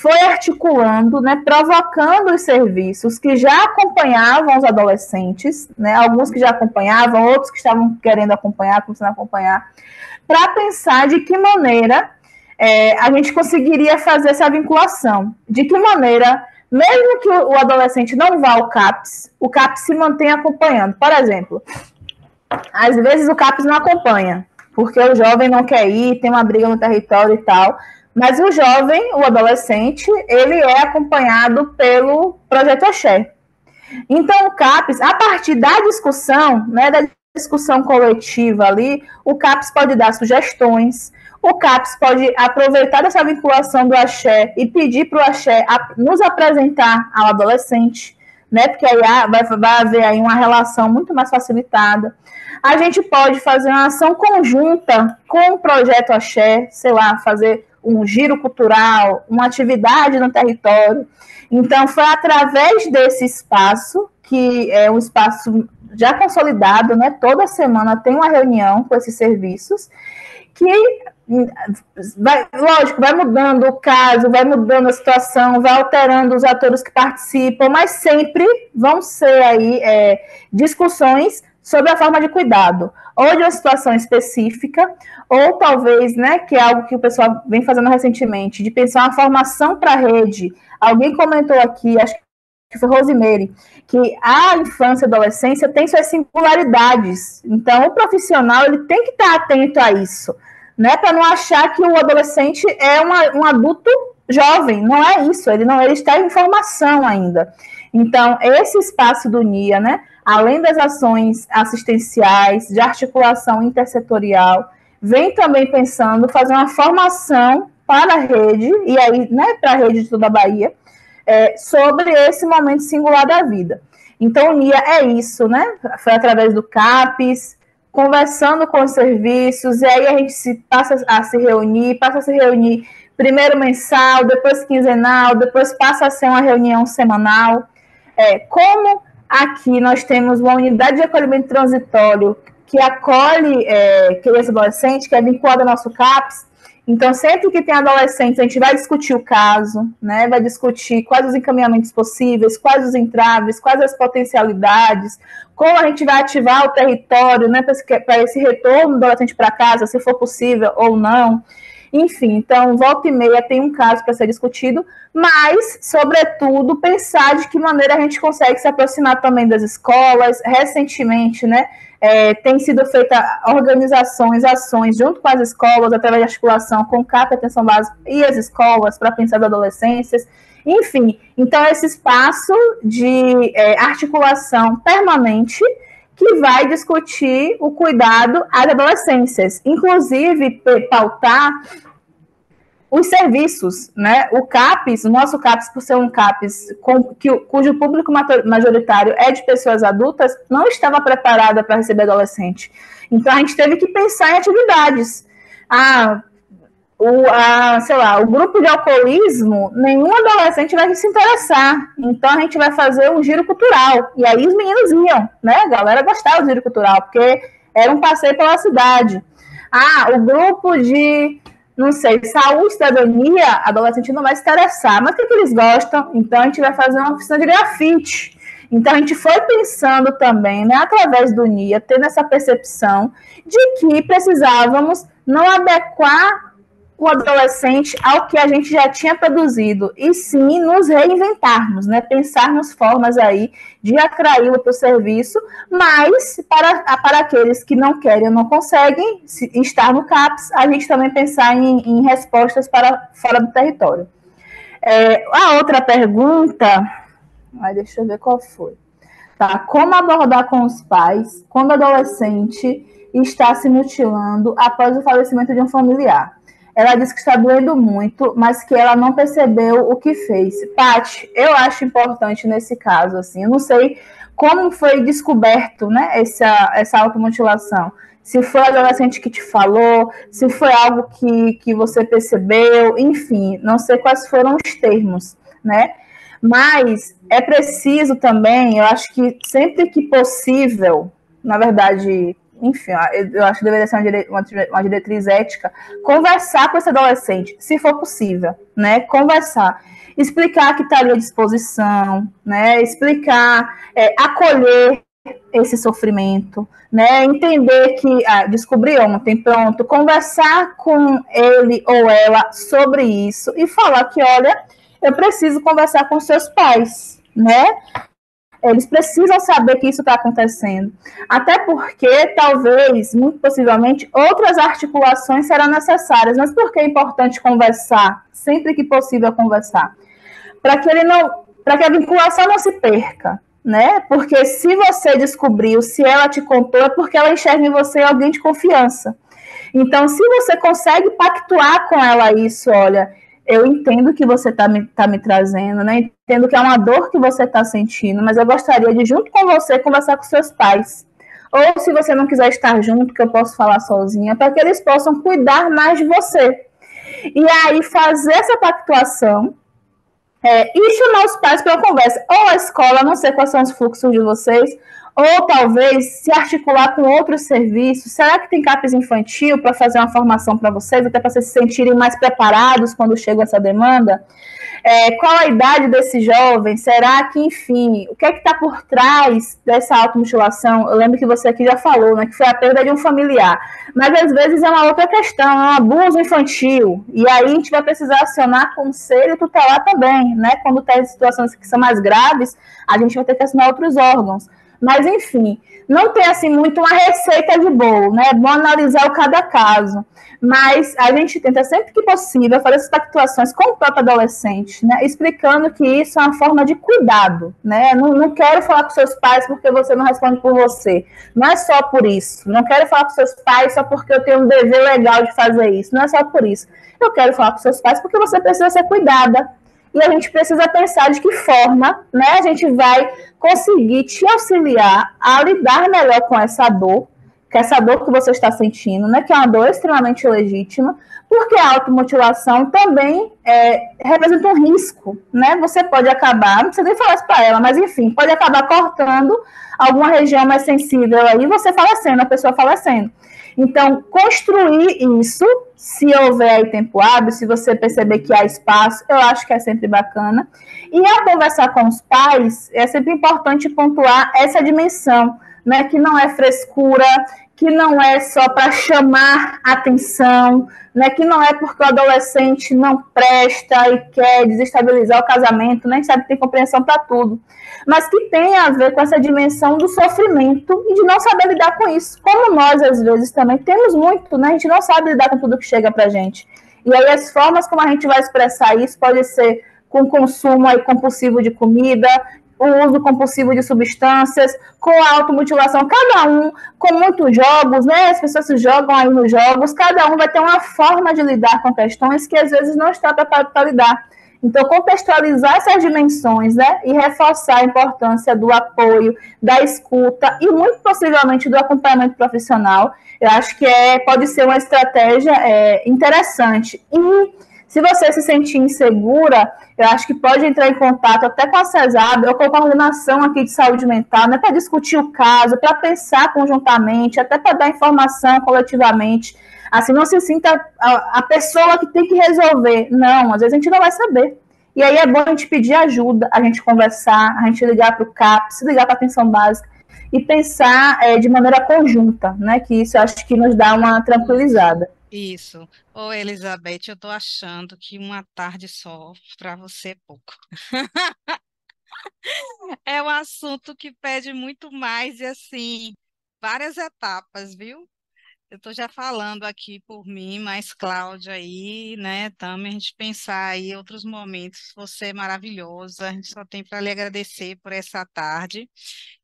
foi articulando, né, provocando os serviços que já acompanhavam os adolescentes, né, alguns que já acompanhavam, outros que estavam querendo acompanhar, começando a acompanhar, para pensar de que maneira a gente conseguiria fazer essa vinculação, de que maneira, mesmo que o adolescente não vá ao CAPES, o CAPES se mantém acompanhando. Por exemplo, às vezes o CAPES não acompanha, porque o jovem não quer ir, tem uma briga no território e tal, mas o jovem, o adolescente, ele é acompanhado pelo Projeto Axé. Então, o CAPES, a partir da discussão, né, da discussão coletiva ali, o CAPES pode dar sugestões, o CAPES pode aproveitar dessa vinculação do Axé e pedir para o Axé nos apresentar ao adolescente, né, porque aí vai haver aí uma relação muito mais facilitada. A gente pode fazer uma ação conjunta com o Projeto Axé, sei lá, fazer um giro cultural, uma atividade no território. Então, foi através desse espaço, que é um espaço já consolidado, né? Toda semana tem uma reunião com esses serviços, que, lógico, vai mudando o caso, vai mudando a situação, vai alterando os atores que participam, mas sempre vão ser aí discussões sobre a forma de cuidado, ou de uma situação específica, ou talvez, né, que é algo que o pessoal vem fazendo recentemente, de pensar uma formação para a rede. Alguém comentou aqui, acho que foi Rosemary, que a infância e a adolescência tem suas singularidades. Então, o profissional ele tem que estar atento a isso, né, para não achar que o adolescente é um adulto jovem. Não é isso, ele está em formação ainda. Então, esse espaço do NIA, né, além das ações assistenciais, de articulação intersetorial, vem também pensando fazer uma formação para a rede, e aí, né, para a rede de toda a Bahia, sobre esse momento singular da vida. Então, o NIA é isso, né? Foi através do CAPES, conversando com os serviços, e aí a gente passa a se reunir primeiro mensal, depois quinzenal, depois passa a ser uma reunião semanal. Como aqui nós temos uma unidade de acolhimento transitório que acolhe criança e adolescente, que é vinculada ao nosso CAPES. Então, sempre que tem adolescentes, a gente vai discutir o caso, né? Vai discutir quais os encaminhamentos possíveis, quais os entraves, quais as potencialidades, como a gente vai ativar o território, né, para esse retorno do adolescente para casa, se for possível ou não. Enfim, então, volta e meia tem um caso para ser discutido, mas, sobretudo, pensar de que maneira a gente consegue se aproximar também das escolas. Recentemente, né, tem sido feita organizações, ações junto com as escolas, através de articulação com o CAP, Atenção Básica e as escolas, para pensar as adolescências. Enfim, então, esse espaço de articulação permanente que vai discutir o cuidado às adolescências, inclusive pautar os serviços, né? O CAPES, o nosso CAPES, por ser um CAPES cujo público majoritário é de pessoas adultas, não estava preparada para receber adolescente. Então, a gente teve que pensar em atividades. Sei lá, o grupo de alcoolismo, nenhum adolescente vai se interessar. Então, a gente vai fazer um giro cultural. E aí os meninos iam, né? A galera gostava do giro cultural, porque era um passeio pela cidade. O grupo de, não sei, saúde e cidadania, adolescente não vai se interessar. Mas o que eles gostam? Então, a gente vai fazer uma oficina de grafite. Então, a gente foi pensando também, né, através do NIA, tendo essa percepção de que precisávamos não adequar o adolescente ao que a gente já tinha produzido, e sim nos reinventarmos, né? Pensarmos formas aí de atraí-lo para o serviço, mas para aqueles que não querem ou não conseguem estar no CAPES, a gente também pensar em respostas para fora do território. A outra pergunta, deixa eu ver qual foi. Tá, como abordar com os pais quando o adolescente está se mutilando após o falecimento de um familiar? Ela disse que está doendo muito, mas que ela não percebeu o que fez. Paty, eu acho importante nesse caso, assim, eu não sei como foi descoberto, né, essa automutilação. Se foi o adolescente que te falou, se foi algo que você percebeu, enfim, não sei quais foram os termos, né? Mas é preciso também, eu acho que sempre que possível, na verdade, enfim, eu acho que deveria ser uma diretriz ética, conversar com esse adolescente, se for possível, né? Conversar, explicar que está ali à disposição, né? Explicar, acolher esse sofrimento, né? Entender que descobrir ontem, pronto, conversar com ele ou ela sobre isso e falar que, olha, eu preciso conversar com seus pais, né? Eles precisam saber que isso está acontecendo. Até porque, talvez, muito possivelmente, outras articulações serão necessárias. Mas por que é importante conversar? Sempre que possível conversar. Para que a vinculação não se perca, né? Porque se você descobriu, se ela te contou, é porque ela enxerga em você alguém de confiança. Então, se você consegue pactuar com ela isso, olha, eu entendo que você está me trazendo, né? Entendo que é uma dor que você está sentindo, mas eu gostaria de, junto com você, conversar com seus pais. Ou, se você não quiser estar junto, que eu posso falar sozinha, para que eles possam cuidar mais de você. E aí, fazer essa pactuação, e chamar os pais para uma conversa. Ou a escola, não sei quais são os fluxos de vocês, ou talvez se articular com outros serviços. Será que tem CAPES infantil para fazer uma formação para vocês, até para vocês se sentirem mais preparados quando chega essa demanda? Qual a idade desse jovem? Será que, enfim, o que é que está por trás dessa automutilação? Eu lembro que você aqui já falou, né, que foi a perda de um familiar. Mas, às vezes, é uma outra questão, é um abuso infantil. E aí a gente vai precisar acionar conselho tutelar também, né? Quando tem situações que são mais graves, a gente vai ter que acionar outros órgãos. Mas, enfim, não tem, assim, muito uma receita de bolo, né? É bom analisar o cada caso. Mas a gente tenta, sempre que possível, fazer essas pactuações com o próprio adolescente, né? Explicando que isso é uma forma de cuidado, né? Não quero falar com seus pais porque você não responde por você. Não é só por isso. Não quero falar com seus pais só porque eu tenho um dever legal de fazer isso. Não é só por isso. Eu quero falar com seus pais porque você precisa ser cuidada. E a gente precisa pensar de que forma, né, a gente vai conseguir te auxiliar a lidar melhor com essa dor que você está sentindo, né, que é uma dor extremamente legítima, porque a automutilação também representa um risco, né? Você pode acabar, não precisa nem falar isso para ela, mas enfim, pode acabar cortando alguma região mais sensível aí, você falecendo, a pessoa falecendo. Então, construir isso, se houver aí tempo hábil, se você perceber que há espaço, eu acho que é sempre bacana. E ao conversar com os pais, é sempre importante pontuar essa dimensão, né, que não é frescura, que não é só para chamar atenção, né, que não é porque o adolescente não presta e quer desestabilizar o casamento, nem sabe que tem compreensão para tudo, mas que tem a ver com essa dimensão do sofrimento e de não saber lidar com isso, como nós, às vezes, também temos muito, né, a gente não sabe lidar com tudo que chega para a gente. E aí as formas como a gente vai expressar isso pode ser com consumo aí compulsivo de comida, o uso compulsivo de substâncias, com a automutilação, cada um com muitos jogos, né? As pessoas se jogam aí nos jogos, cada um vai ter uma forma de lidar com questões que às vezes não está preparado para lidar. Então, contextualizar essas dimensões, né? E reforçar a importância do apoio, da escuta e, muito possivelmente, do acompanhamento profissional, eu acho que pode ser uma estratégia interessante. E se você se sentir insegura, eu acho que pode entrar em contato até com a CESAB ou com a coordenação aqui de saúde mental, né, para discutir o caso, para pensar conjuntamente, até para dar informação coletivamente. Assim, não se sinta a pessoa que tem que resolver. Não, às vezes a gente não vai saber. E aí é bom a gente pedir ajuda, a gente conversar, a gente ligar para o CAPS, ligar para a atenção básica e pensar de maneira conjunta, né, que isso eu acho que nos dá uma tranquilizada. Isso. Ô, Elizabeth, eu tô achando que uma tarde só para você é pouco. É um assunto que pede muito mais e, assim, várias etapas, viu? Eu estou já falando aqui por mim, mas Cláudia aí, né, também a gente pensar aí outros momentos. Você é maravilhosa, a gente só tem para lhe agradecer por essa tarde.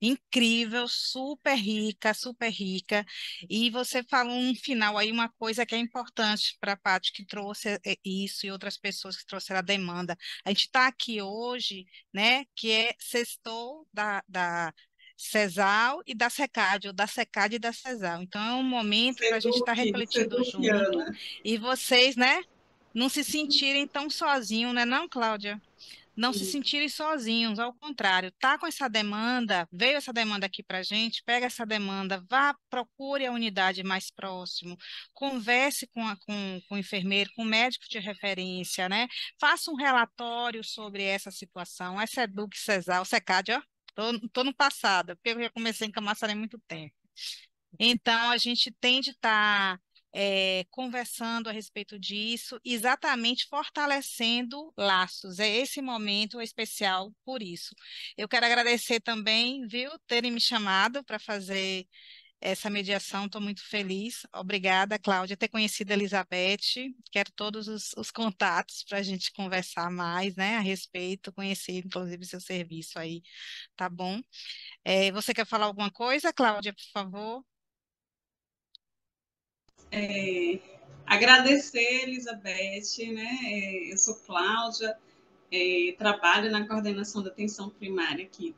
Incrível, super rica, super rica. E você falou no final aí uma coisa que é importante para a Paty, que trouxe isso e outras pessoas que trouxeram a demanda. A gente está aqui hoje, né, que é sextou da CESAL e da SECAD, ou da SECAD e da CESAL. Então, é um momento para a gente estar refletindo junto e vocês, né, não se sentirem tão sozinhos, né, não, Cláudia? não se sentirem sozinhos, ao contrário, tá com essa demanda, veio essa demanda aqui para a gente, pega essa demanda, vá, procure a unidade mais próximo, converse com o enfermeiro, com o médico de referência, né? Faça um relatório sobre essa situação, essa Eduque, Cesar, o SECAD, ó, tô no passado, porque eu já comecei em Camaçari há muito tempo. Então, a gente tem de estar conversando a respeito disso, exatamente fortalecendo laços. É esse momento especial por isso. Eu quero agradecer também, viu, terem me chamado para fazer essa mediação. Estou muito feliz. Obrigada, Cláudia, ter conhecido a Elizabeth. Quero todos os contatos para a gente conversar mais, né, a respeito, conhecer, inclusive, seu serviço aí, tá bom? Você quer falar alguma coisa, Cláudia, por favor? Agradecer, Elizabeth, né? Eu sou Cláudia, trabalho na coordenação da atenção primária aqui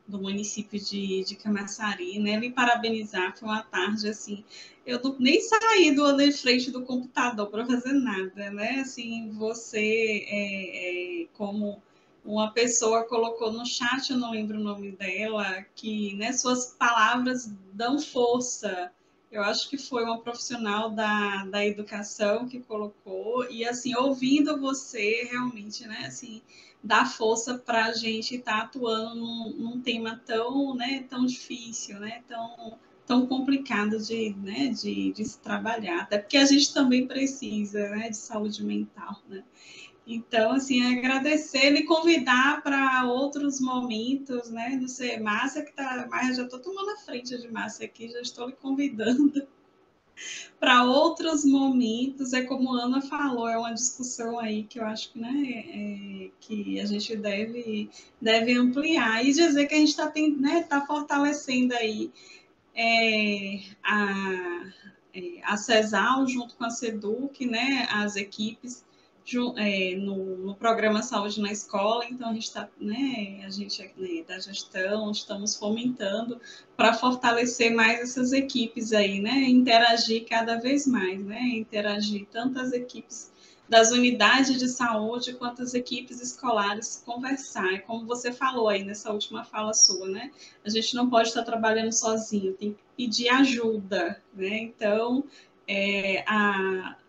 do município de Camaçari, né? Lhe parabenizar, foi uma tarde assim, eu nem saí de frente do computador para fazer nada, né? Assim, você, como uma pessoa colocou no chat, eu não lembro o nome dela, que, né, suas palavras dão força. Eu acho que foi uma profissional da educação que colocou, e assim, ouvindo você, realmente, né, assim, dá força para a gente estar atuando num tema tão, né, tão difícil, né, tão complicado né, de se trabalhar, até porque a gente também precisa, né, de saúde mental, né. Então, assim, agradecer e convidar para outros momentos, né? Não sei, Márcia que está, mas já estou tomando a frente de Márcia aqui, já estou lhe convidando para outros momentos. É como a Ana falou, é uma discussão aí que eu acho que, né, que a gente deve ampliar e dizer que a gente está, né, tá fortalecendo aí a CESAL junto com a SEDUC, né, as equipes no programa Saúde na Escola. Então a gente está, né, a gente né, da gestão, estamos fomentando para fortalecer mais essas equipes aí, né, interagir cada vez mais, né, interagir tanto as equipes das unidades de saúde quanto as equipes escolares, conversar, como você falou aí nessa última fala sua, né, a gente não pode estar trabalhando sozinho, tem que pedir ajuda, né, então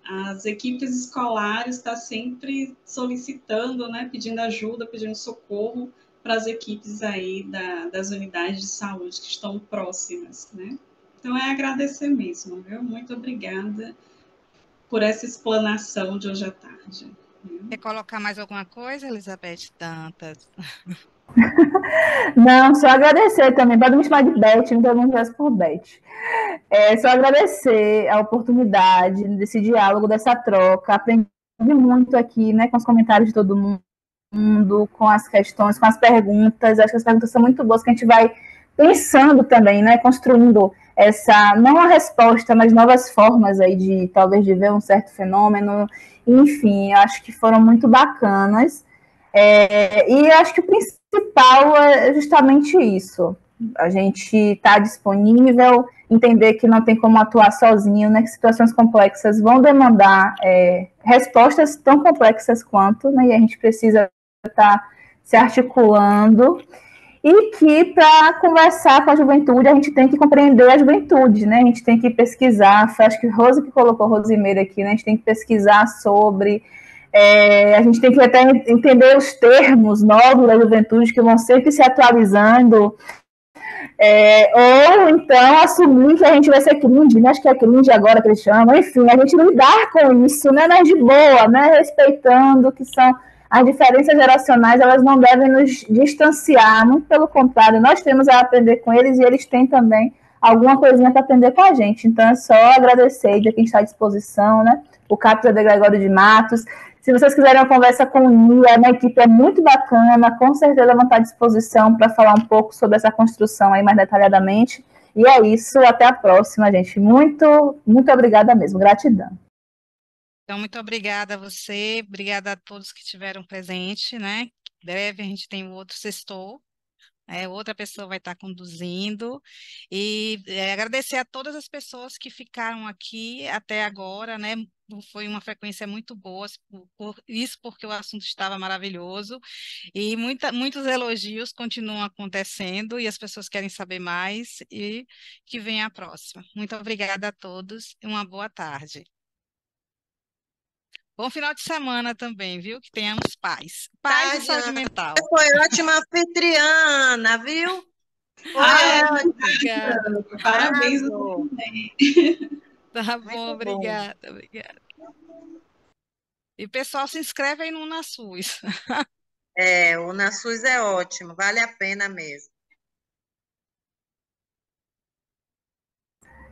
as equipes escolares estão sempre solicitando, né, pedindo ajuda, pedindo socorro para as equipes aí das unidades de saúde que estão próximas, né? Então, é agradecer mesmo, viu? Muito obrigada por essa explanação de hoje à tarde. Viu? Quer colocar mais alguma coisa, Elizabeth Dantas? Não, só agradecer também. Pode me chamar de Beth, não todo mundo por Beth. Só agradecer a oportunidade desse diálogo, dessa troca. Aprendi muito aqui, né, com os comentários de todo mundo, com as questões, com as perguntas. Acho que as perguntas são muito boas, que a gente vai pensando também, né, construindo essa, não a resposta, mas novas formas aí de, talvez, de ver um certo fenômeno. Enfim, acho que foram muito bacanas. E acho que o principal é justamente isso. A gente está disponível, entender que não tem como atuar sozinho, né, que situações complexas vão demandar respostas tão complexas quanto, né, e a gente precisa estar se articulando, e que para conversar com a juventude a gente tem que compreender a juventude, né, a gente tem que pesquisar, acho que Rose que colocou Rosimeira aqui, né, a gente tem que pesquisar sobre, a gente tem que até entender os termos novos da juventude que vão sempre se atualizando, ou então assumir que a gente vai ser cringe, né? Acho que é cringe agora que eles chamam, enfim, a gente lidar com isso, né? Mas de boa, né? Respeitando que são as diferenças geracionais, elas não devem nos distanciar, muito pelo contrário, nós temos a aprender com eles e eles têm também alguma coisinha para aprender com a gente. Então é só agradecer de quem está à disposição, né? O Capta de Gregório de Matos. Se vocês quiserem uma conversa com o Nia, a equipe é muito bacana, com certeza vão estar à disposição para falar um pouco sobre essa construção aí mais detalhadamente. E é isso, até a próxima, gente. Muito, muito obrigada mesmo, gratidão. Então, muito obrigada a você, obrigada a todos que estiveram presentes, né? Em breve a gente tem o outro sextou, outra pessoa vai estar conduzindo. E agradecer a todas as pessoas que ficaram aqui até agora, né? Foi uma frequência muito boa, isso porque o assunto estava maravilhoso. E muitos elogios continuam acontecendo e as pessoas querem saber mais e que venha a próxima. Muito obrigada a todos e uma boa tarde. Bom final de semana também, viu? Que tenhamos paz. Paz e saúde mental. Foi ótima anfitriana, viu? Foi Obrigada. Parabéns. Tá bom, Muito obrigada. E pessoal, se inscreve aí no UnaSUS. o UnaSUS é ótimo, vale a pena mesmo.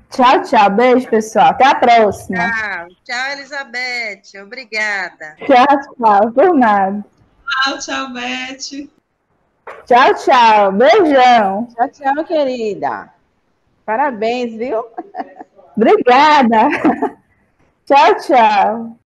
Tchau, tchau. Beijo, pessoal. Até a próxima. Tchau, Elizabeth. Obrigada. Tchau. Por nada. Tchau, Beth. Tchau. Beijão. Tchau, querida. Parabéns, viu? Obrigada. Tchau.